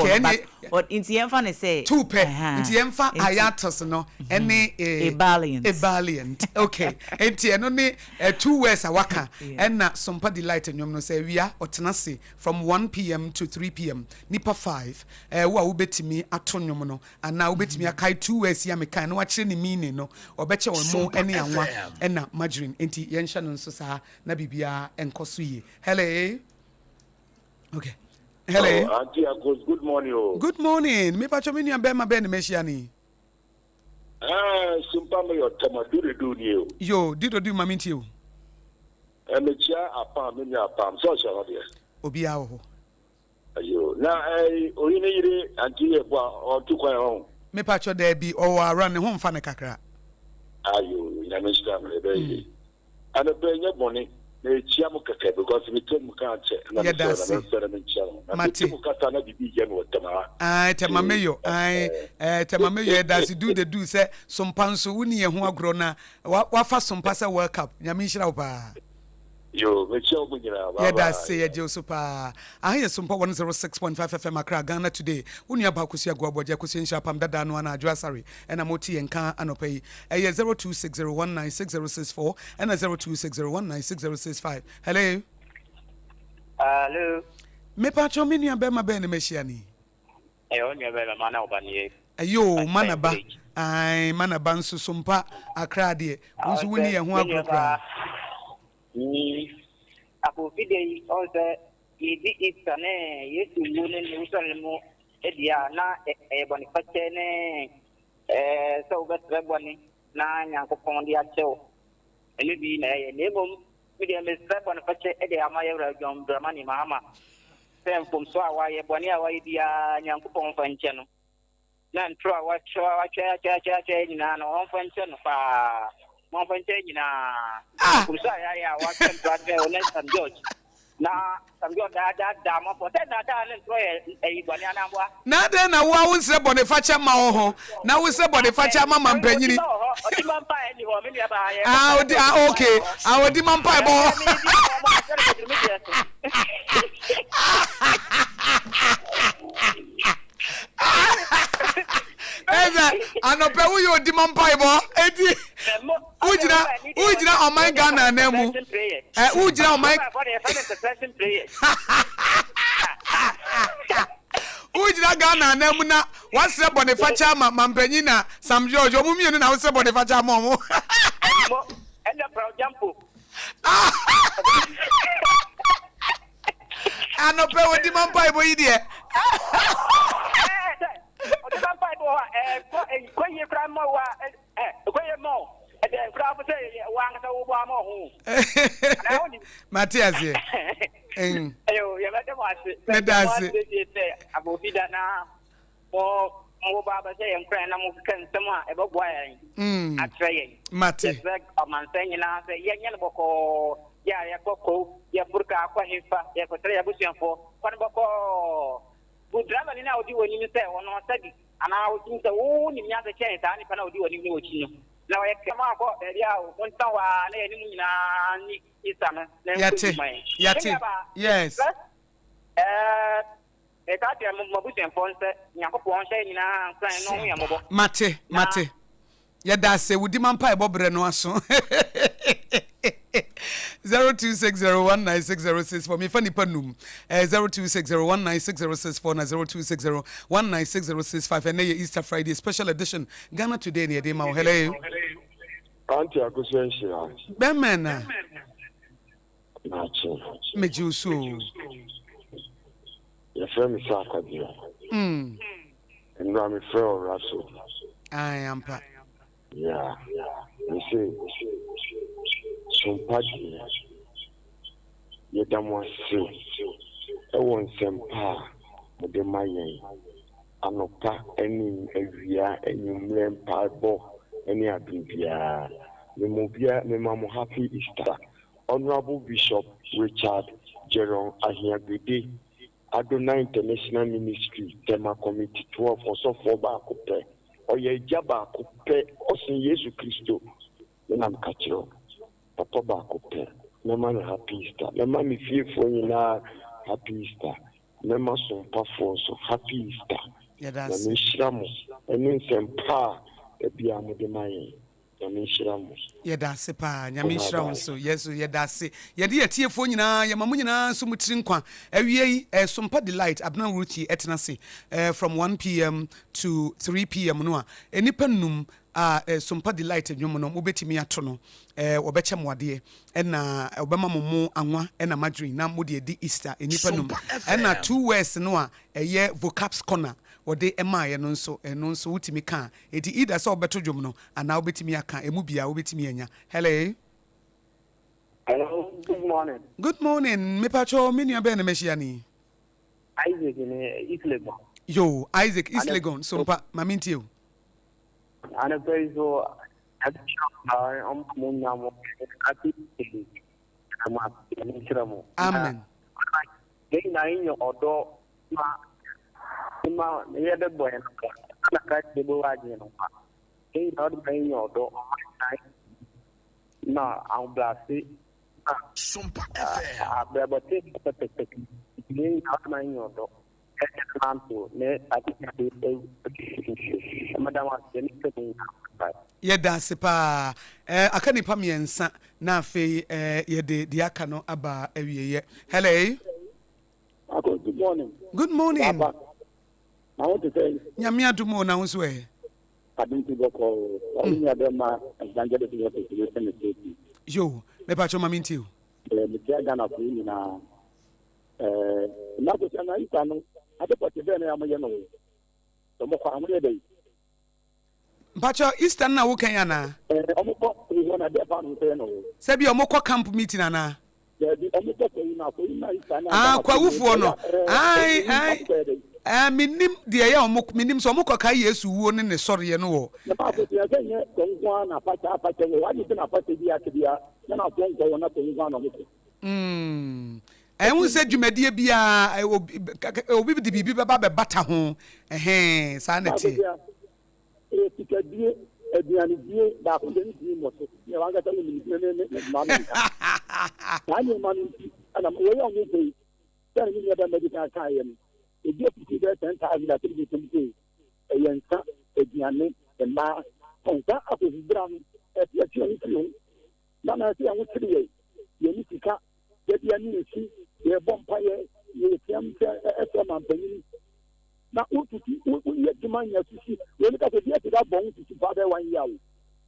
but inti emfa ne say
two pe inti emfa hiatus no ene ebullient okay inti eno ne 2 words awaka and na Sompa Delight nyom no say wia otenase from 1 p.m. to 3 p.m. nipa 5 wo a wobetimi ato nyom no ana wobetimi akai 2 words ya mekan no akire ne meaning no obeche won mo ene anwa ena margarine inti yensha no nso sa na bia enkoso ye hello okay hello
Auntie Akos, good morning.
Good morning me pacho me nua be ma be ne mehia ni
Sompa me your tema do you
yo did do mama nti o
me chia apam me apam so so there
obi a ho
ayo na oyine yire Auntie Ebo o tukwan ho
me pacho there be o around ne ho mfa ne kakra
ayo na me sta me be and be nye boni na chia mo keke because me tell mo kan che na me so na
Mate. Ai temameyo. Ai temameyo does do the do say sompa so woni ye ho agro na wa fa sompa say World Cup. Nyame nhira wo pa.
Yo, me show bunyina baba.
Yeah, that's say je super. I hear Sompa 106.5 FM Accra Ghana today. Unia ba Akosua Aboagye Akosua Nhyira Apam Dadaa Adwoa Asare and amoti enka anopai. 0260196064 and 0260196065. Hello.
Hello.
Me pacho me nua be ma be ne mehiani.
Onya be mana obanie.
Ayo manaba. Ai manaba nso Sompa Accra de. Nso woni ye ho agro.
Apo fide also yedi itane yesu lune ni usalemo edia na boniface ne so betre boni na nyankopon dia chew ene bi na lebom fide me stre boniface edia amayewra jom dramani mama sem pom so awaye boni awaye dia nyankopon fanche no na ntro awa cha nyina no on fanche no pa mon fanche nyina kusa ya wa kan brother on St. George na St. George da mo for na da ne ntro e boni anambwa
Na de na wa wo se boniface ma wo ho na wo se boniface ma mampanyini
odi mampa ni ho me ni aba ye
odi okay odi mampa bo Eza anope wo yo di mampa bo edi ujira o my Ghana na mu ujira o my ujira Ghana na mu na wasre boniface ma mampanyi na Sam George omu mienu na wasre boniface ma mo
enda pro jampo
anope wo di mampa bo yi de
odi mampa bo ko ye kramo wa ko ye mo e kramo se wa ngata wo bo amo ho
Matias ye
ayo ye mate mo ase
medase
abofida na mo baba se en kran na mo kan sama e bo boa yen atrayen
mate
amansen na se ye nyen boko ya boko ya burka akwa hifa ya ko tre ya busianfo kwan boko bu drama ni na odi woni mi se wono sadi ana odi se wo ni nya se chen ta ni pa na odi woni mi ochi no na wa ye kama ko e dia o kon tan wa na ye ni nyina ni isana na
yate yes
e ka ti mo busianfo nse nyakopon hye nyina kran no ho ya mobo
mate ya da se wudi mampa e bobre no aso 0260196064 for me funny panum 0260196064 na 0260196065 and Easter Friday special edition Ghana today near day ma hello
Auntie Akosua Nhyira
Bemena
Nachi
mejuso
ya frame sa akwadia Nra me frɛ Raso
I am pa
yeah you see Sompa ye damo se e won sempa de mayen anopa eni awia enyumre mpa bo eni adubia me mo happy Easter Honorable Bishop Richard Jeron Ahiagbede Adonai International Ministry Tema Committee 12 also for ba kope oye jaba kope osin Yesu Kristo na mkachiro papa ba kope na man happy Easter na man mi fearful na happy Easter na ma Sompa so happy Easter
yeah
na
that's
mi shiramo eni sempa e bia mo de mayen na mi shiramo
yeah that's pa nyame nhira wonso yes yeah that's yeah de tiefo nyina ya mamu nyina so mutiri nkwa awie Sompa Delight Abna Ruchi etnase from 1 p.m. to 3 p.m. no a enipa num Sompa Delight adwom no mobetimi ato no obeche mwade na obema momo anwa na madrin na mode di Easter enipa num na 2 words no a eye vocabs corner wode emaye no nso wutimi ka edi either so obeto dwom no ana obetimi aka emu bia obetimi anya hello good morning me pacho me nua be na mehia ni
Isaac in East Legon.
yo Isaac East Legon Sompa maminti o
And a very so at
amen
Then I in your order ma ye de boy na ka de bo waje no pa e na do ben yo do na au blase
Sompa FM
abebote ni na man yo do kanto ne ati madam wa ni ke
ye dance pa aka nipa miensa na afei ye de dia aka no aba awieye. Hello.
Good morning.
Good morning.
Papa, I want to say,
Nyame adumo na unso e.
I didn't go only Adama and Dangere to the situation.
Yo, me pa choma minti o.
The Ghana for you now. Not to say I can. I don't put the Ghana Amayano. The more family day.
Mpacho Eastern na wo kan ya na.
Omoko is one of the family.
Se bi omoko camp meeting ana. Kwa wufuo no. Ai minim de ya omoko minim so omoko ka Yesu wuo ne sɔre no wo.
Na ba ko ya ganye konkwa na pata wo wani na pata bi akibia na na konkwa na konkwa na mo.
Ehun se dwumadie bia obi de bibi baba be bata ho. Sa na ti.
Tikadie aduane die da ko de ni mo so. Ya wanga ta ni ne ma ma. Wani ma ni ana wo ya mo be. Tell me ya da medical kayen. E die piti de 10,000 da tri tumti. E yensa aduane e ma konta akosibram e ti ati oni trio. Na na ti anwo triye. Ye ni sika de dia ni esi ye bompa ye tiam e so ma banyi. Na ututi ye dimanya sisi we ka se dia ti da bon tuti ba be 1 year o.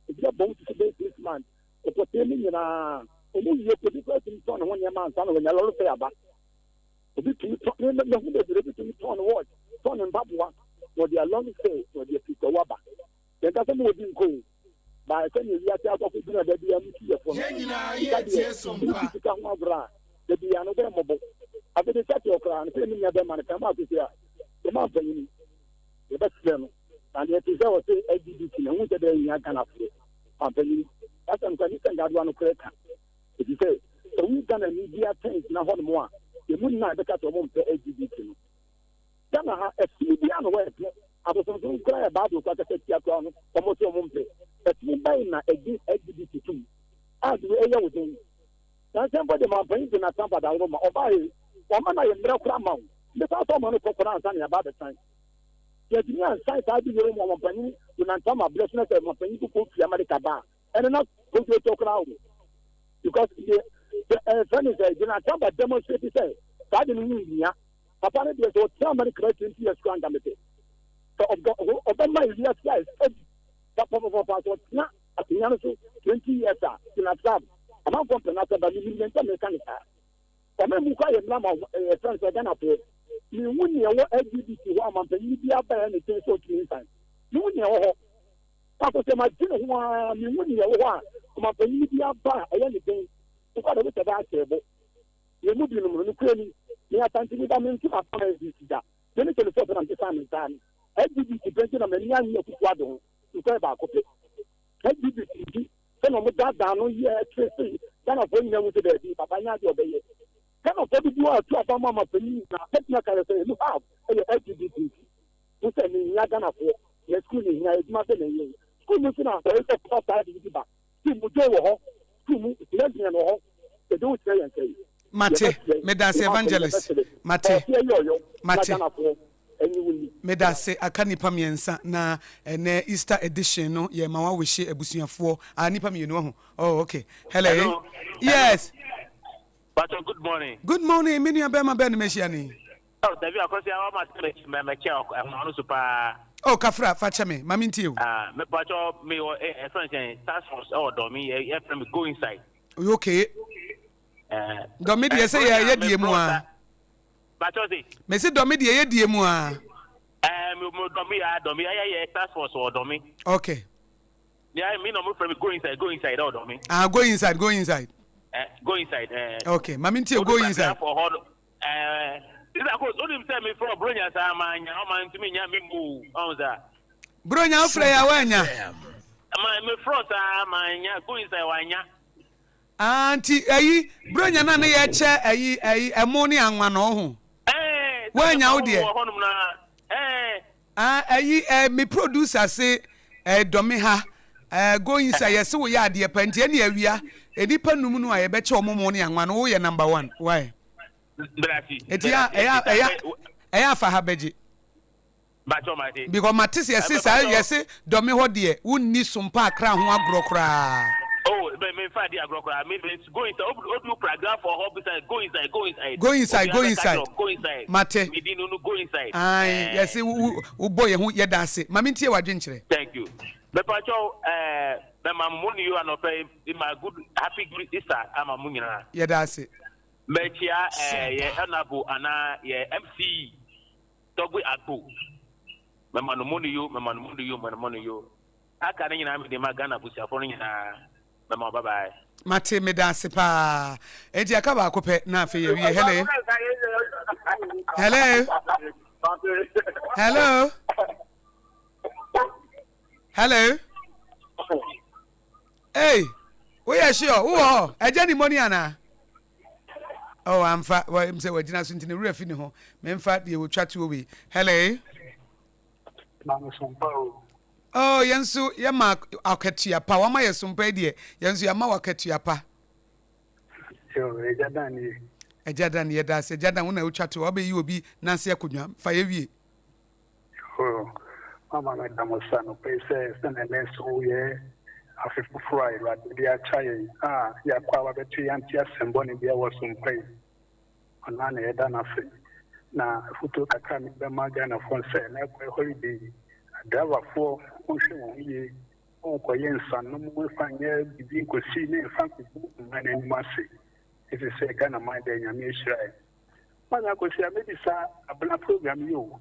E dia bon tuti be 6 months. O ko temi ni na o mu ye ko di ko tin ton ho nyama ansa no nya lo fe aba. Obi tumi ton na hu de bi tumi ton watch ton mbabwa no dia long stay no dia pito waba. Den ka se mo di nko ba se ni ya ti akọ bi na da bia mu ti ye fo.
ye tie Sompa
Ka ho abra de bia no be mo bo. Abi de chat yo kra na se ni nya be man ka ma ti ya. E ma fa ni. E ba tse no. Na ni ti se o se LGBT na hu de de nya kana fo. Pa pa ni. Asa nka ni Dadaa Adwoa no kreka. E ti se so wi kana ni dia things na ho mo a e mu na be ka to mo mpe LGBT no. Kana ha e fi bia no we pe. Abosom so kra e ba do ka ta ti akwa no. Omo so mo mpe. E ti bai na LGBT tu. As we e ya wo den. Na sembo de ma ban na Sompa da Roma oba e. O ma na ye mra kra ma. The first one to Koran and about the time. Yet, you are sight. I do your own company. You not come a blessing of my penny to put the America bar and not go to talk around. Because the friend is a not come but demonstrate. Say, I didn't mean ya. Apparently, there's so many Christians here strong. So, of my years, guys, that of us not at the answer 20 years. In a club, I'm not going to another, but you didn't mechanic. I'm a Mukaya friends are going to you wouldn't know LGBT woman, but you'd be up there and it's so clean time. You wouldn't know. Papa said, my dinner one, you wouldn't know what. But you'd be up there anything. You got a bit of that table. You're moving on the clearly. You have time to get them into a family. Then it's a person on the family time. LGBT president of many young people to say about it. LGBT, some of that down on here, Tracy, then I'll bring them to the Papa Nadio. Kind of every you are to a mama for you. Now, say, look out, LGBT. You say, you're gonna for your school is nothing in you. School is not there is a top side of the back. School will go, school, lesbian or they don't say and say.
Mate, Medas Evangelist. Mate, Medase akanipa miensa na ene Easter edition no ye ma wa wehye abusuafo anipa mi no. Oh, okay. Hello. Yes.
Pastor, good morning.
Good morning. Many abema ben meshiani.
Oh, David Akosua wa matrix me anu super.
Oh, kafra facha me. Mami nti o.
Me Pastor me friend say task force do me e from go inside.
Okay. Do me dey say ye die mu a.
Pastor say.
Me say do me dey ye die mu a.
Me do me ye task force do me.
Okay.
Yeah, me no more from go inside do me.
Go inside.
Go inside.
Okay, Maminti go inside.
This is what him tell me from Bronya Samanya, how man to me move on that.
Bronya Freya Wanya.
My front manya go inside Wanya.
Auntie, Bronya Nana chair, a money and one. Wanya wo de. Me producer say domi ha go inside yes wo ya de pante na awia edipa num no aye be che omomo ne anwa no wo ye number 1 why etia eya fa ha beji because matis yes yes domi ho de wonni Sompa Akra ho agrokra.
Oh, me fa di agrokra. Me go inside. Open program for hobbies. Go inside.
Go inside. Mate.
Me di no go inside.
Aye, yes, wo boy ho ye dase. Mama ntie wadwenkyere.
Thank you. Me pacho me mamuni you anope my good happy good Easter ama munyina.
Ye dase.
Me chia ye enabo ana ye MC Togwe Ato. Me manumuni you. Aka na nyina me de magana busia fo nyina. Mama bye bye.
Mate me dase pa. Eji aka ba akopɛ na afi ye wie Hello. Hey, we are sure. Who eje ni money ana? Oh, I'm fat. Well, I'm say we jina so ntini refi ni ho. Me mfa de wo twa to we. Hello.
Mama Sompa.
Oh, yensu yema aketua pa. Wa ma yesumpa de. Yensu yema waketua pa.
Yo, ejadani.
Ejadani yeda se ejadani una utwa to obe yi obi nanse akodwa. Fa ye wie.
Oh. Mama na damusano pese sana leso ye afifu fry right dia chai ya kwa betu yanti asemboni bia wasumpai onana yeda na fe na futu kakra mi be maga na fonse na kwa holiday driver for onhwe ye onko ye nsan no mu fanye bibi ko si ne fa ku mane ni mase ese se kana mind enya mi Israel mana ko si amedi sa abna program yo.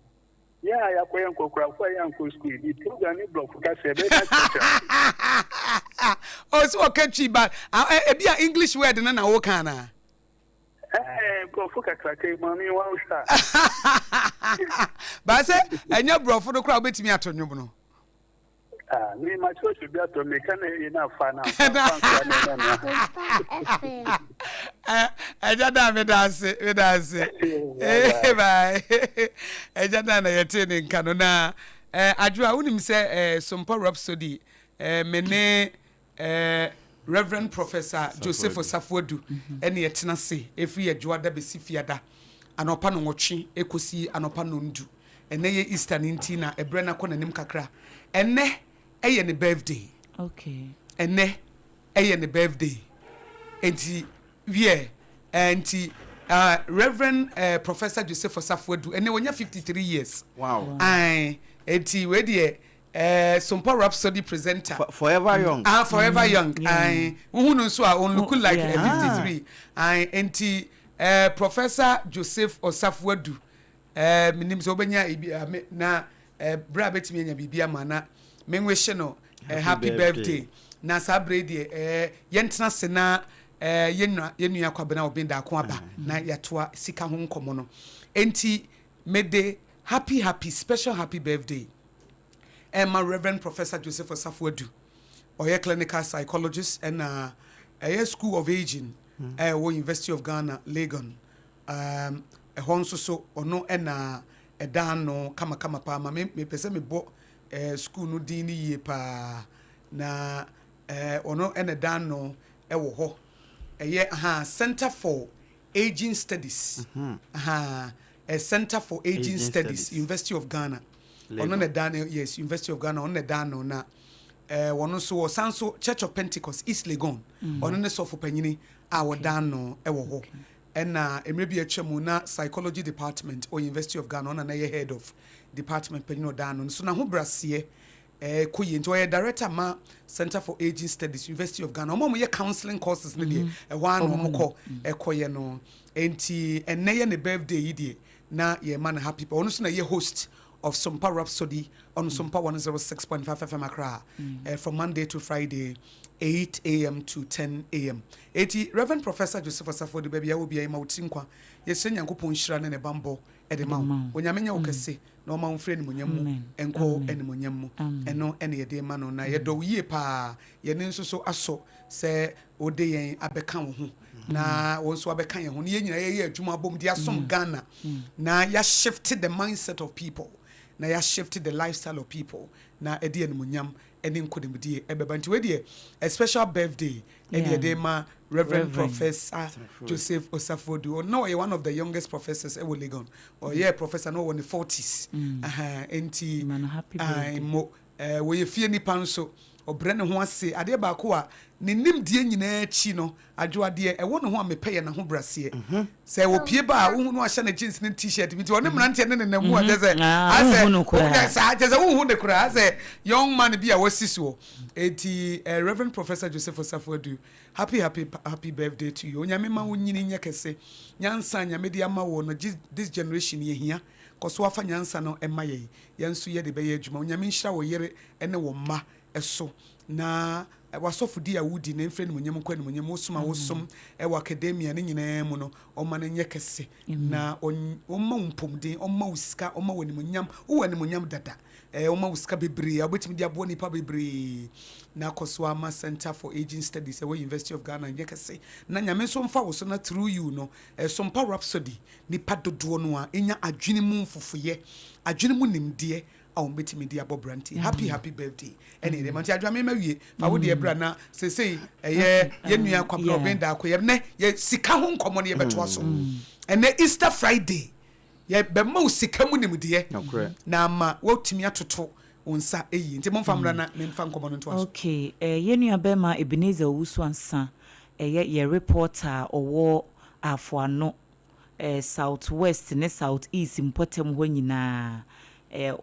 Yeah, I am going school. The program is blocked.
Oh, so okay, but be an English word and na wokana.
Go for a mommy.
But say, and your bro for the crowd betting me at on you.
Me, my church will be at to make enough fun.
Ejada me dance. Bye. Ejada na yetene nkano na Adwoa unim se Sompa Rhapsody mene Reverend Professor Joseph Osafuodu ene yetena se efi Adwoa da besi fiada anopa no nwotwe ekosi anopa no ndu ene ye Easter ninti na ebre na kona nim kakra ene eye ne birthday.
Okay.
Ene eye ne birthday. Enti wie enti Reverend Professor Joseph Osafuodu ene wonya 53 years.
Wow.
Ai enti we de Sompa Rhapsody presenter.
Forever young.
Forever young. Ai uhunu so a on look like 53. Ai enti Professor Joseph Osafuodu minim so obenya na bra betimi anya bibia mana menwehye no happy birthday na sabre de yentena sena yenua kwabena obenda ko aba na yatoa sika ho nkomo no enti mede happy special happy birthday my Reverend Professor Joseph Osafuodu oye clinical psychologist and school of aging University of Ghana Legon honso so ono na edan no kama pa ma me pese me bo school no din ni ye pa na ono ene dan no wo ho Center for Aging Studies a Center for Aging Studies University of Ghana ono ne dan yes University of Ghana ono ne dan no na wono so Sanso Church of Pentecost East Legon ono ne so for panyini a wo dan no wo ho ena emrebi atwemu na psychology department or University of Ghana na ye head of department panyino dan no so na ho brase koye nto ye director ma Center for Aging Studies University of Ghana omo ye counseling courses ne de one omo koye no enti enne ye ne birthday yi de na ye man happy pa ono so na ye host of Sompa Rhapsody on Sompa 106.5 FM Accra from Monday to Friday 8 a.m. to 10 a.m. Reverend Professor Joseph Osafuodu baby ya obi ma utinkwa yesi nyankopon hira ne bambo ede ma onyamenya wokese na oma mfre ni monyam enko ene monyam eno ene yede ma no na yedo yie pa ye ne nso so aso se ode yen abeka wo ho na won so abeka ye ho ne nyina ye adwuma bom dia som Ghana na ya shifted the mindset of people na ya shifted the lifestyle of people na edi enmunyam eni nkodemdie ebeba nti we de a special birthday edi de ma Reverend Professor Joseph Osafodu. No, you're one of the youngest professors ever Legon. Or yeah, professor no one in the 40s. Enti we fear ni panso or Brennan who say ade ba ko a ne nimdie nyina chi no adwoa de e won ho a mepeye na ho brasie say wo pie ba wo no ahye na jeans ne t-shirt bi ti won mrante ne ne mu ade say ase wo hu de kura say young man bi a wasisuo eti Reverend Professor Joseph Osafodu, happy birthday to you. Onyame ma wo nyini nya kese nyansa nyame de ama wo no this generation ye hia koso afa nyansa no ema ye yenso ye de be ye adwuma onyame nhira wo yere ene wo ma eso na wasofudi a wudi na mfre ne munyem kwa ne munyem osuma wosom wa academia ne nyina mu no oma ne nye kese na omma umpomden omma usika omma wani munyam wo ne munyam dada omma usika bebre abetimi dia bo nipa bebre na Akosua ma Center for Aging Studies at University of Ghana nye kese na nyame so mfa wo so na through you no Sompa Rhapsody nipa dodo no a enya adwene mu mfufuye adwene mu nimde betimi dia bobranti happy birthday ene de manti adwa me mawie fa wo de bra na sesei ye nua kwabra obenda akoye ne ye sika ho nkomo ne ye beto so ene Easter Friday ye be ma sika mu nimde na ma wotimi atoto onsa eyi nti momfa mra na memfa nkomo no to so
okay ye nua be ma Ebenezer Owusu ansa ye reporter owo afoano southwest ne southeast mpotem ho nyina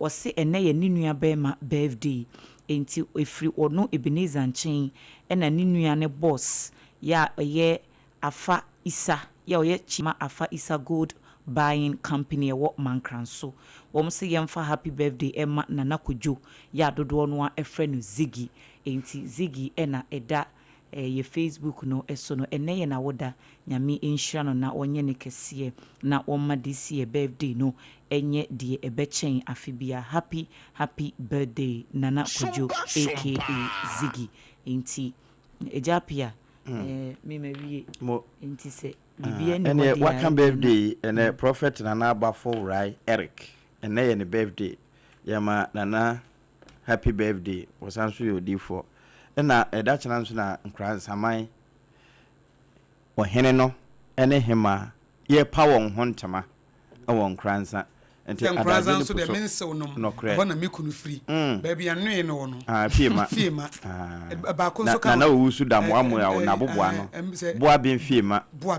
ose ene ye ninua bema birthday enti efri ono Ebenezer nchen ena ninua ne boss ya ye afa isa ya oye chima afa isa gold buying company wo mankranso wom se yemfa happy birthday emma nana kojo ya dodo no a efre no Ziggy enti Ziggy ena eda ye Facebook no eso no ene ye na woda nyame enhira no na onye ne kese na omma this year birthday no enye die ebechen afibia happy birthday nana kojo aka Ziggy enti ejapia me mawie mo enti se bibia ni
ene waka birthday ene prophet nana abafo rai Eric ene ye ne birthday yama nana happy birthday wasanso yo d4 na eda chana nso na nkran saman ohene no ene hema ye power ho ntama awon kransa enti
adazin nso de mense wonom ho na mekunu free baby anwe no no
fiema
ba ko nso ka
na Owusu da mo amu ya na boboa no boa ben fiema
boa